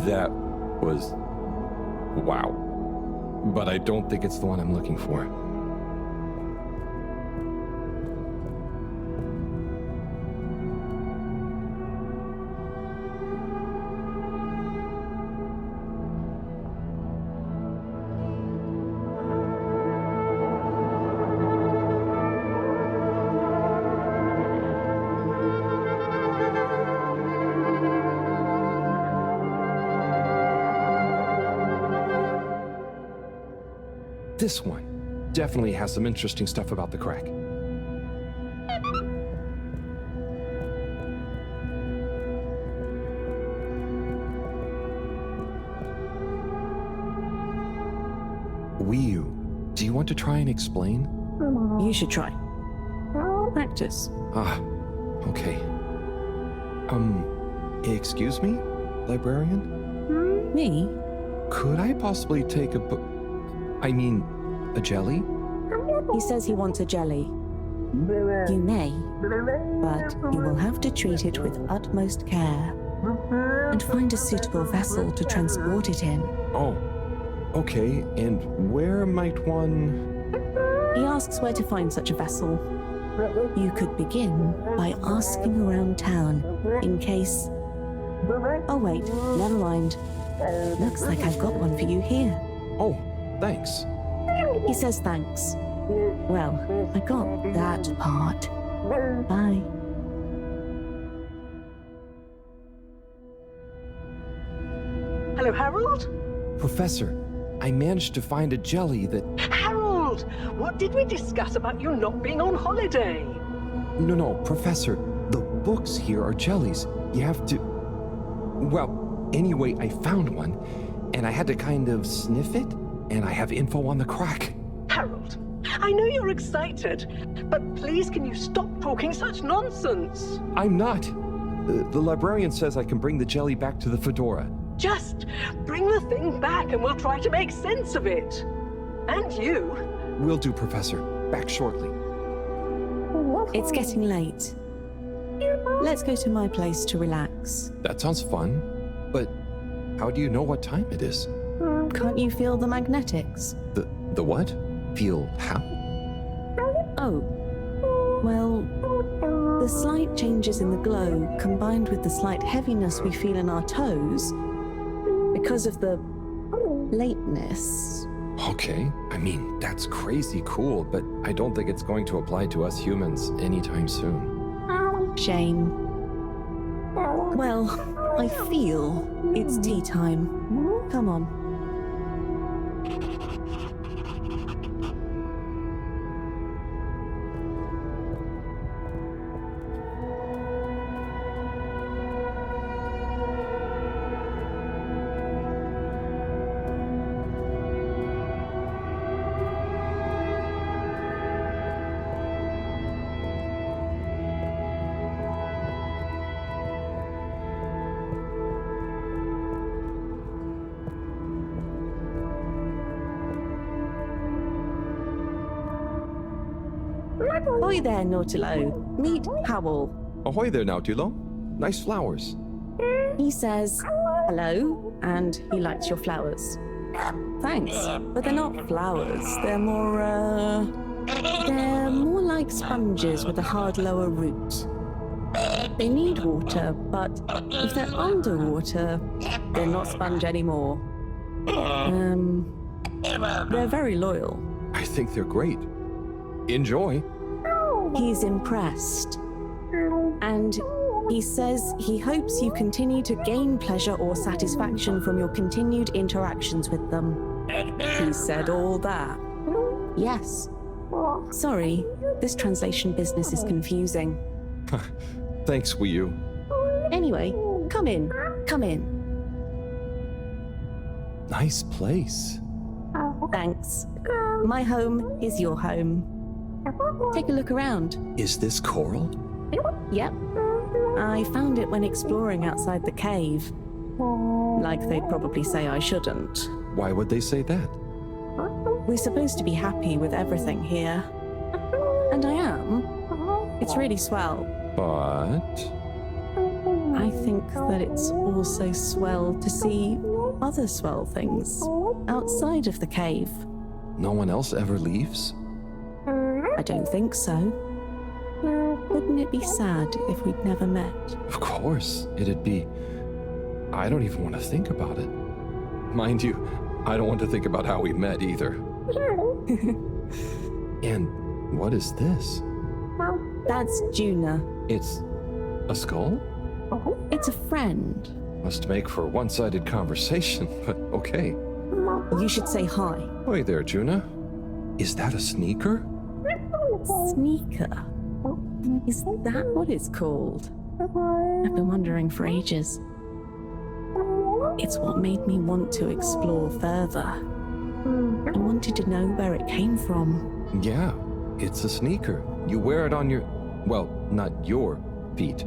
That was wow. But I don't think it's the one I'm looking for. This one definitely has some interesting stuff about the crack. Wiyu, do you want to try and explain? You should try. Practice. Ah, okay. Excuse me, librarian? Me? Could I possibly take a book? I mean, a jelly? He says he wants a jelly. You may, but you will have to treat it with utmost care and find a suitable vessel to transport it in. Oh, okay. And where might one... He asks where to find such a vessel. You could begin by asking around town in case... Oh wait, never mind. Looks like I've got one for you here. Oh, thanks. He says thanks. Well, I got that part. Bye. Hello, Harold? Professor, I managed to find a jelly that... Harold, what did we discuss about you not being on holiday? No, Professor, the books here are jellies. You have to... Well, anyway, I found one, and I had to kind of sniff it, and I have info on the crack. Harold, I know you're excited, but please can you stop talking such nonsense? I'm not. The librarian says I can bring the jelly back to the fedora. Just bring the thing back and we'll try to make sense of it. And you. Will do, Professor. Back shortly. It's getting late. Let's go to my place to relax. That sounds fun, but how do you know what time it is? Can't you feel the magnetics? The what? Feel how? Oh. Well, the slight changes in the glow, combined with the slight heaviness we feel in our toes, because of the lateness. Okay, I mean, that's crazy cool, but I don't think it's going to apply to us humans anytime soon. Shame. Well, I feel it's tea time. Come on. Ahoy there, Nautilo. Meet Howell. Ahoy there, Nautilo. Nice flowers. He says hello, and he likes your flowers. Thanks, but they're not flowers. They're more like sponges with a hard lower root. They need water, but if they're underwater, they're not sponge anymore. They're very loyal. I think they're great. Enjoy. He's impressed. And he says he hopes you continue to gain pleasure or satisfaction from your continued interactions with them. He said all that. Yes. Sorry, this translation business is confusing. Thanks, Wii U. Anyway, come in. Come in. Nice place. Thanks. My home is your home. Take a look around. Is this coral? Yep. I found it when exploring outside the cave. Like they'd probably say I shouldn't. Why would they say that? We're supposed to be happy with everything here. And I am. It's really swell. But... I think that it's also swell to see other swell things outside of the cave. No one else ever leaves? I don't think so. Wouldn't it be sad if we'd never met? Of course, it'd be... I don't even want to think about it. Mind you, I don't want to think about how we met either. And what is this? That's Juna. It's a skull? It's a friend. Must make for one-sided conversation, but okay. You should say hi. Hi there, Juna. Is that a sneaker? Sneaker? Is that what it's called? I've been wondering for ages. It's what made me want to explore further. I wanted to know where it came from. Yeah, it's a sneaker. You wear it on your... well, not your feet.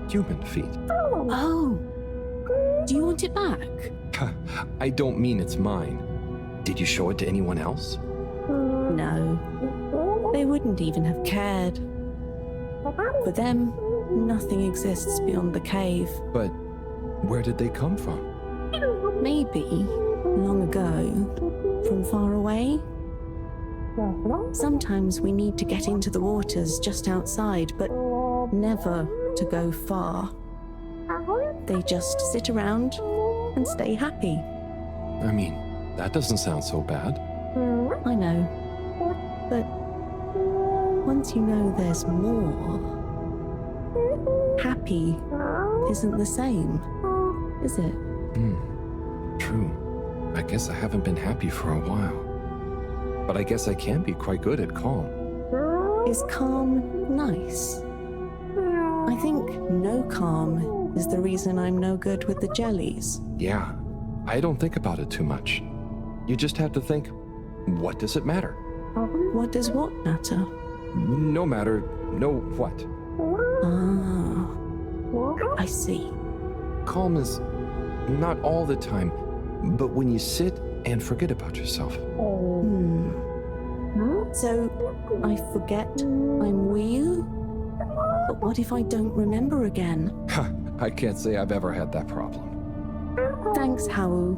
Human feet. Oh! Do you want it back? I don't mean it's mine. Did you show it to anyone else? No. They wouldn't even have cared. For them, nothing exists beyond the cave. But where did they come from? Maybe, long ago, from far away. Sometimes we need to get into the waters just outside, but never to go far. They just sit around and stay happy. I mean, that doesn't sound so bad. I know. But once you know there's more, happy isn't the same, is it? True. I guess I haven't been happy for a while. But I guess I can be quite good at calm. Is calm nice? I think no calm is the reason I'm no good with the jellies. Yeah, I don't think about it too much. You just have to think, what does it matter? What does what matter? No matter, no what. Ah, I see. Calm is not all the time, but when you sit and forget about yourself. So, I forget I'm Wiyu? But what if I don't remember again? I can't say I've ever had that problem. Thanks, Hao.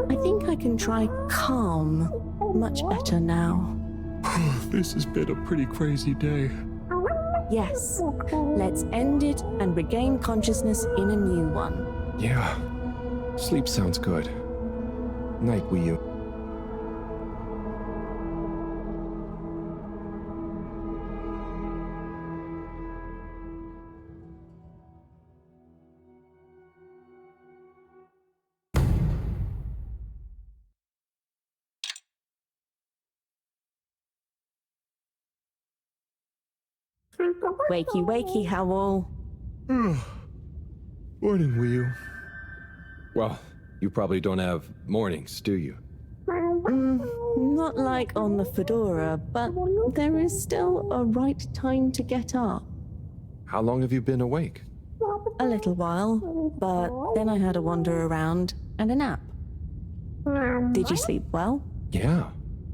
I think I can try calm much better now. This has been a pretty crazy day. Yes, let's end it and regain consciousness in a new one. Yeah, sleep sounds good. Night, Wiyu. Wakey, wakey, Howl. Morning, Wiyu. Well, you probably don't have mornings, do you? Not like on the Fedora, but there is still a right time to get up. How long have you been awake? A little while, but then I had a wander around and a nap. Did you sleep well? Yeah,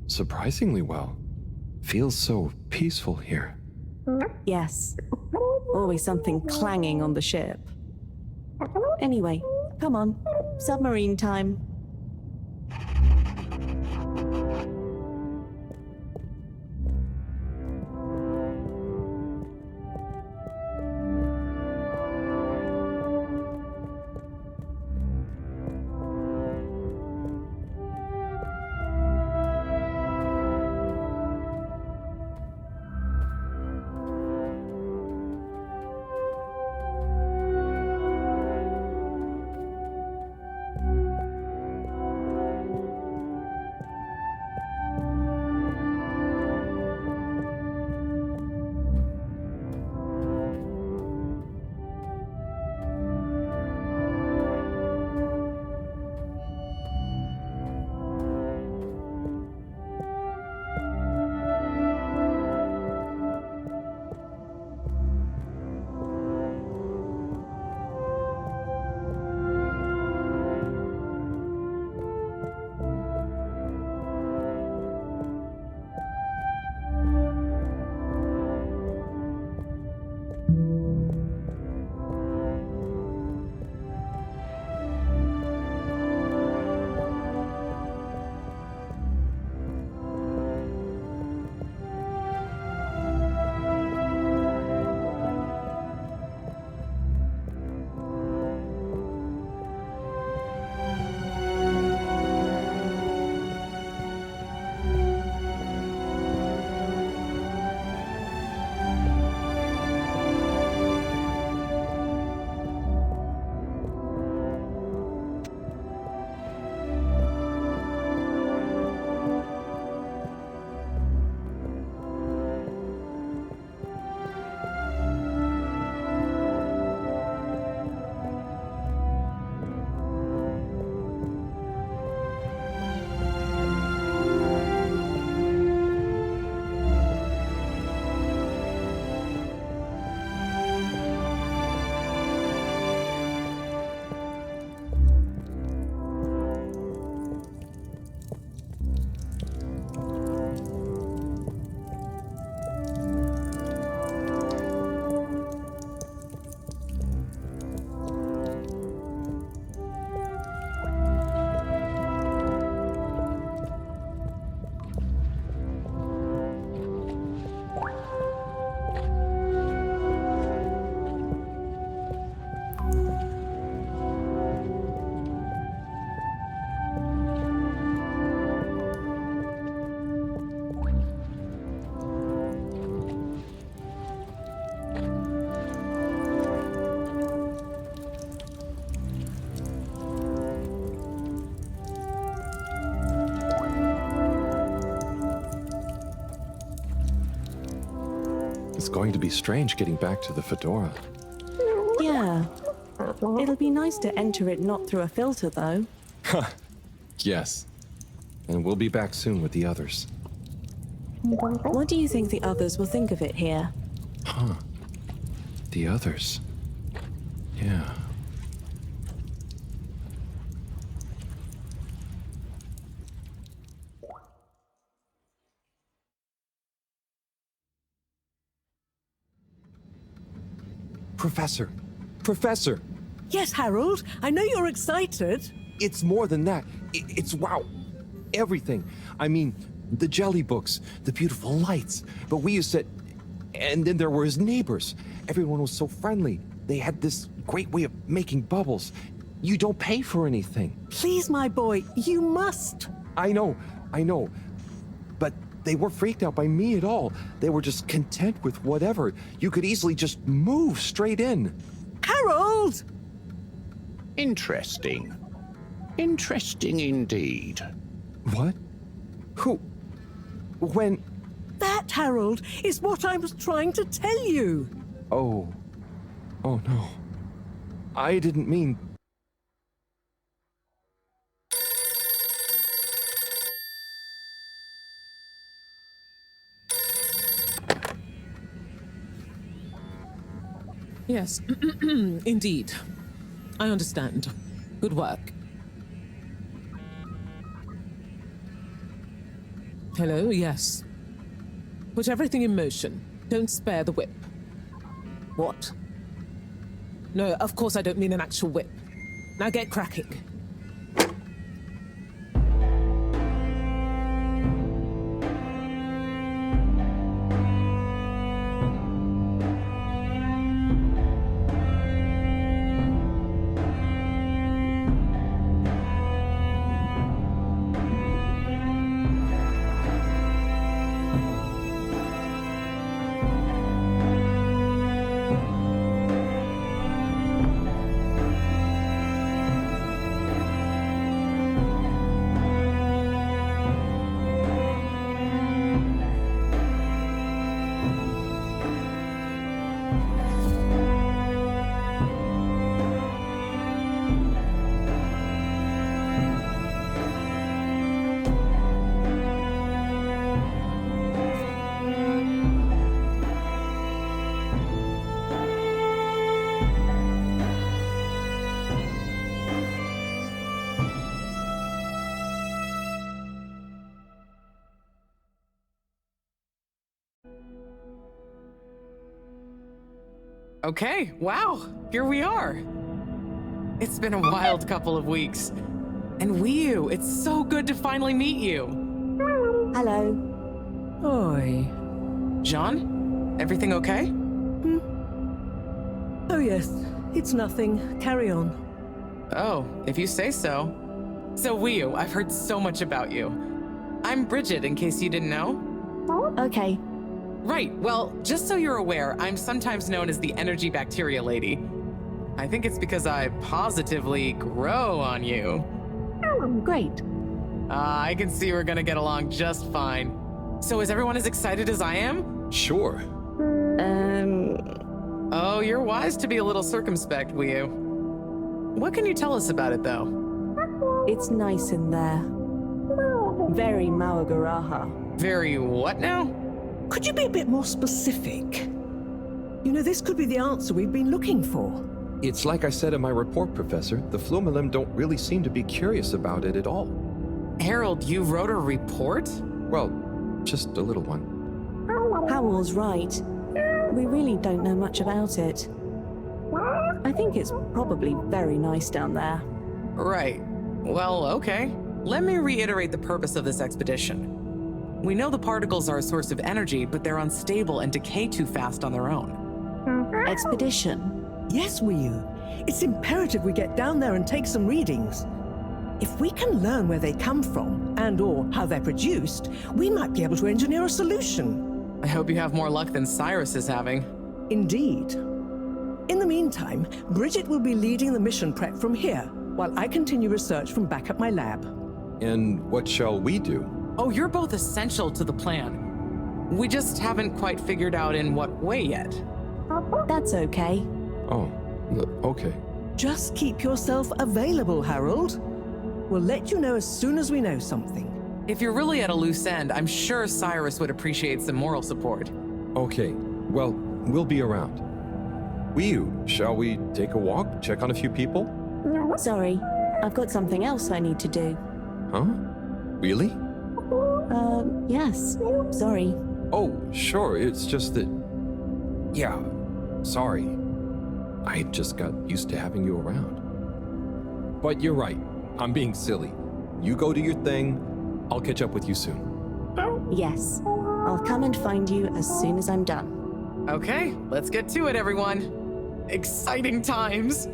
surprisingly well. Feels so peaceful here. Yes. Always something clanging on the ship. Anyway, come on. Submarine time. going to be strange getting back to the Fedora. Yeah. It'll be nice to enter it not through a filter, though. Yes. And we'll be back soon with the others. What do you think the others will think of it here? The others. Yeah. Professor! Professor! Yes, Harold, I know you're excited. It's more than that. It's wow. Everything. I mean, the jelly books, the beautiful lights. But we used to... And then there were his neighbors. Everyone was so friendly. They had this great way of making bubbles. You don't pay for anything. Please, my boy, you must. I know. But they weren't freaked out by me at all. They were just content with whatever. You could easily just move straight in. Harold! Interesting. Interesting indeed. What? Who? When? That, Harold, is what I was trying to tell you. Oh. Oh no. I didn't mean... Yes, indeed. I understand. Good work. Hello, yes. Put everything in motion. Don't spare the whip. What? No, of course I don't mean an actual whip. Now get cracking. Okay, wow, here we are. It's been a wild couple of weeks. And Wiyu, it's so good to finally meet you. Hello. Oi. John, everything okay? Oh, yes, it's nothing. Carry on. Oh, if you say so. So Wiyu, I've heard so much about you. I'm Bridget, in case you didn't know. Okay. Right, well, just so you're aware, I'm sometimes known as the energy bacteria lady. I think it's because I positively grow on you. Great. I can see we're gonna get along just fine. So is everyone as excited as I am? Sure. Oh, you're wise to be a little circumspect, Wiyu. What can you tell us about it, though? It's nice in there. Very Mawagaraha. Very what now? Could you be a bit more specific? You know, this could be the answer we've been looking for. It's like I said in my report, Professor. The Flumilim don't really seem to be curious about it at all. Harold, you wrote a report? Well, just a little one. Howell's right. We really don't know much about it. I think it's probably very nice down there. Right. Well, okay. Let me reiterate the purpose of this expedition. We know the particles are a source of energy, but they're unstable and decay too fast on their own. Expedition? Yes, Wiyu. It's imperative we get down there and take some readings. If we can learn where they come from and/or how they're produced, we might be able to engineer a solution. I hope you have more luck than Cyrus is having. Indeed. In the meantime, Bridget will be leading the mission prep from here, while I continue research from back at my lab. And what shall we do? Oh, you're both essential to the plan. We just haven't quite figured out in what way yet. That's okay. Oh, okay. Just keep yourself available, Harold. We'll let you know as soon as we know something. If you're really at a loose end, I'm sure Cyrus would appreciate some moral support. Okay, well, we'll be around. Shall we take a walk, check on a few people? Sorry, I've got something else I need to do. Huh? Really? Yes. Sorry. Oh, sure, it's just that... Yeah, sorry. I just got used to having you around. But you're right, I'm being silly. You go do your thing, I'll catch up with you soon. Yes. I'll come and find you as soon as I'm done. Okay, let's get to it, everyone. Exciting times.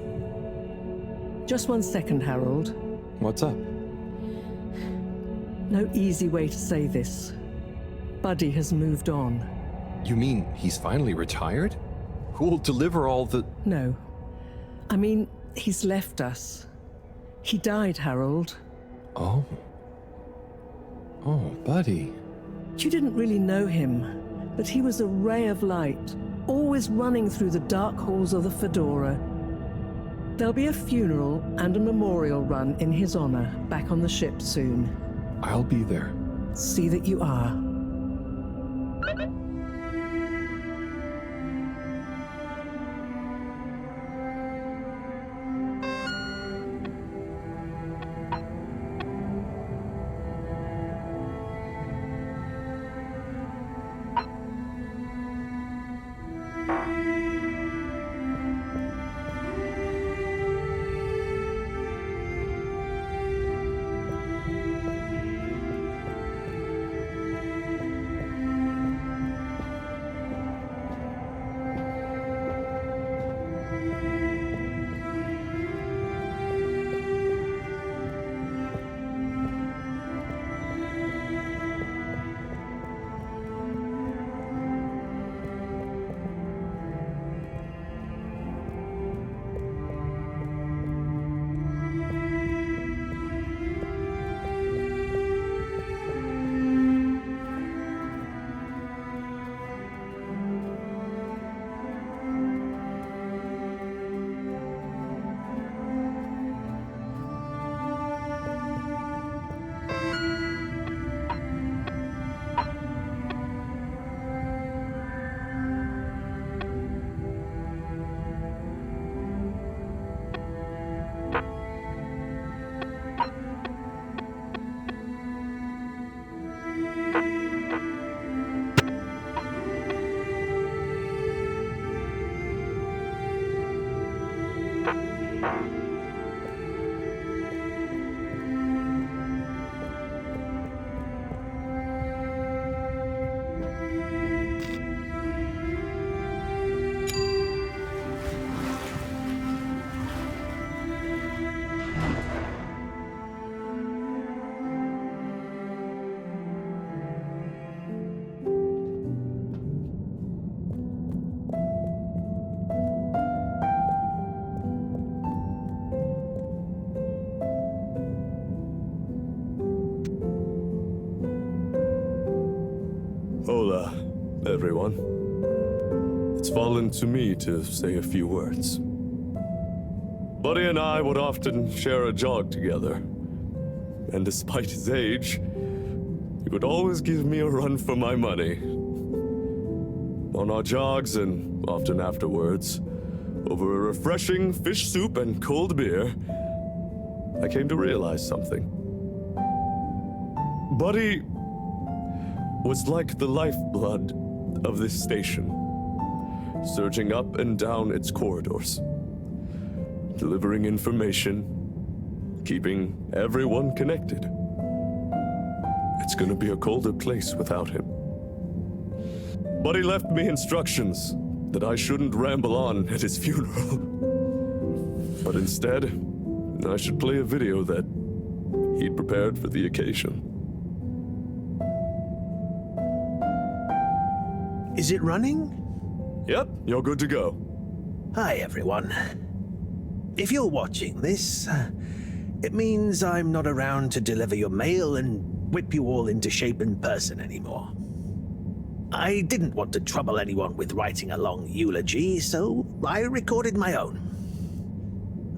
Just 1 second, Harold. What's up? No easy way to say this. Buddy has moved on. You mean he's finally retired? Who'll deliver all the... No. I mean, he's left us. He died, Harold. Oh. Oh, Buddy. You didn't really know him, but he was a ray of light, always running through the dark halls of the Fedora. There'll be a funeral and a memorial run in his honor back on the ship soon. I'll be there. See that you are. Hola, everyone. It's fallen to me to say a few words. Buddy and I would often share a jog together. And despite his age, he would always give me a run for my money. On our jogs and often afterwards, over a refreshing fish soup and cold beer, I came to realize something. Buddy was like the lifeblood of this station, surging up and down its corridors, delivering information, keeping everyone connected. It's gonna be a colder place without him. Buddy left me instructions that I shouldn't ramble on at his funeral, but instead, I should play a video that he'd prepared for the occasion. Is it running? Yep, you're good to go. Hi, everyone. If you're watching this, it means I'm not around to deliver your mail and whip you all into shape in person anymore. I didn't want to trouble anyone with writing a long eulogy, so I recorded my own.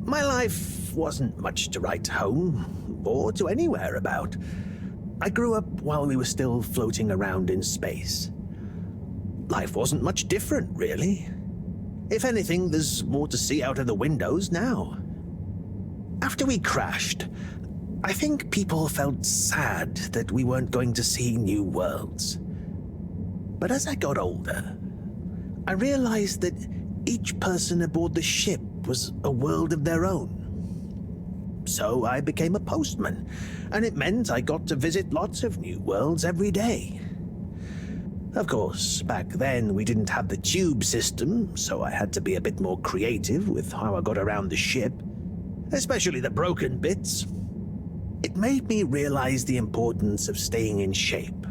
My life wasn't much to write home, or to anywhere about. I grew up while we were still floating around in space. Life wasn't much different, really. If anything, there's more to see out of the windows now. After we crashed, I think people felt sad that we weren't going to see new worlds. But as I got older, I realized that each person aboard the ship was a world of their own. So I became a postman, and it meant I got to visit lots of new worlds every day. Of course, back then we didn't have the tube system, so I had to be a bit more creative with how I got around the ship, especially the broken bits. It made me realize the importance of staying in shape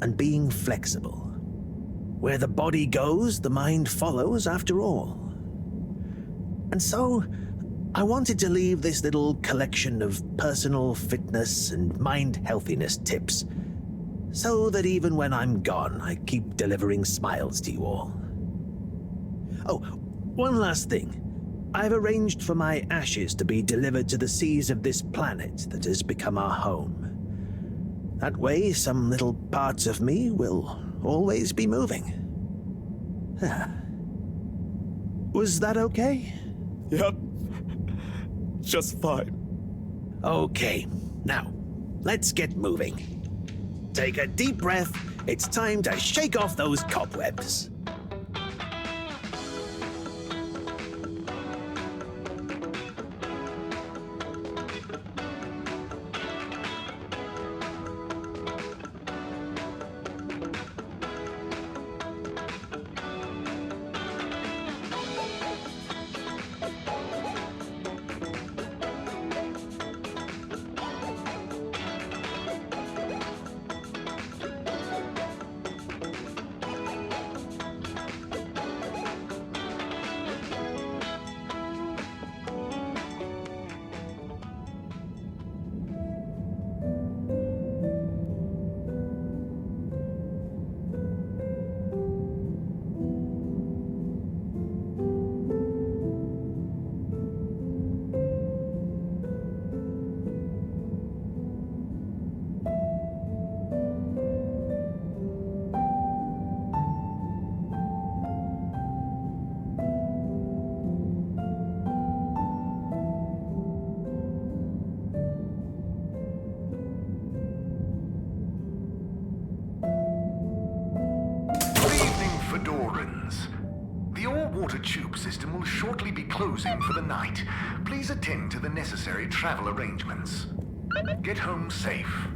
and being flexible. Where the body goes, the mind follows after all. And so, I wanted to leave this little collection of personal fitness and mind healthiness tips, so that even when I'm gone, I keep delivering smiles to you all. Oh, one last thing. I've arranged for my ashes to be delivered to the seas of this planet that has become our home. That way, some little parts of me will always be moving. Was that okay? Yep. Just fine. Okay, now, let's get moving. Take a deep breath. It's time to shake off those cobwebs. Water tube system will shortly be closing for the night. Please attend to the necessary travel arrangements. Get home safe.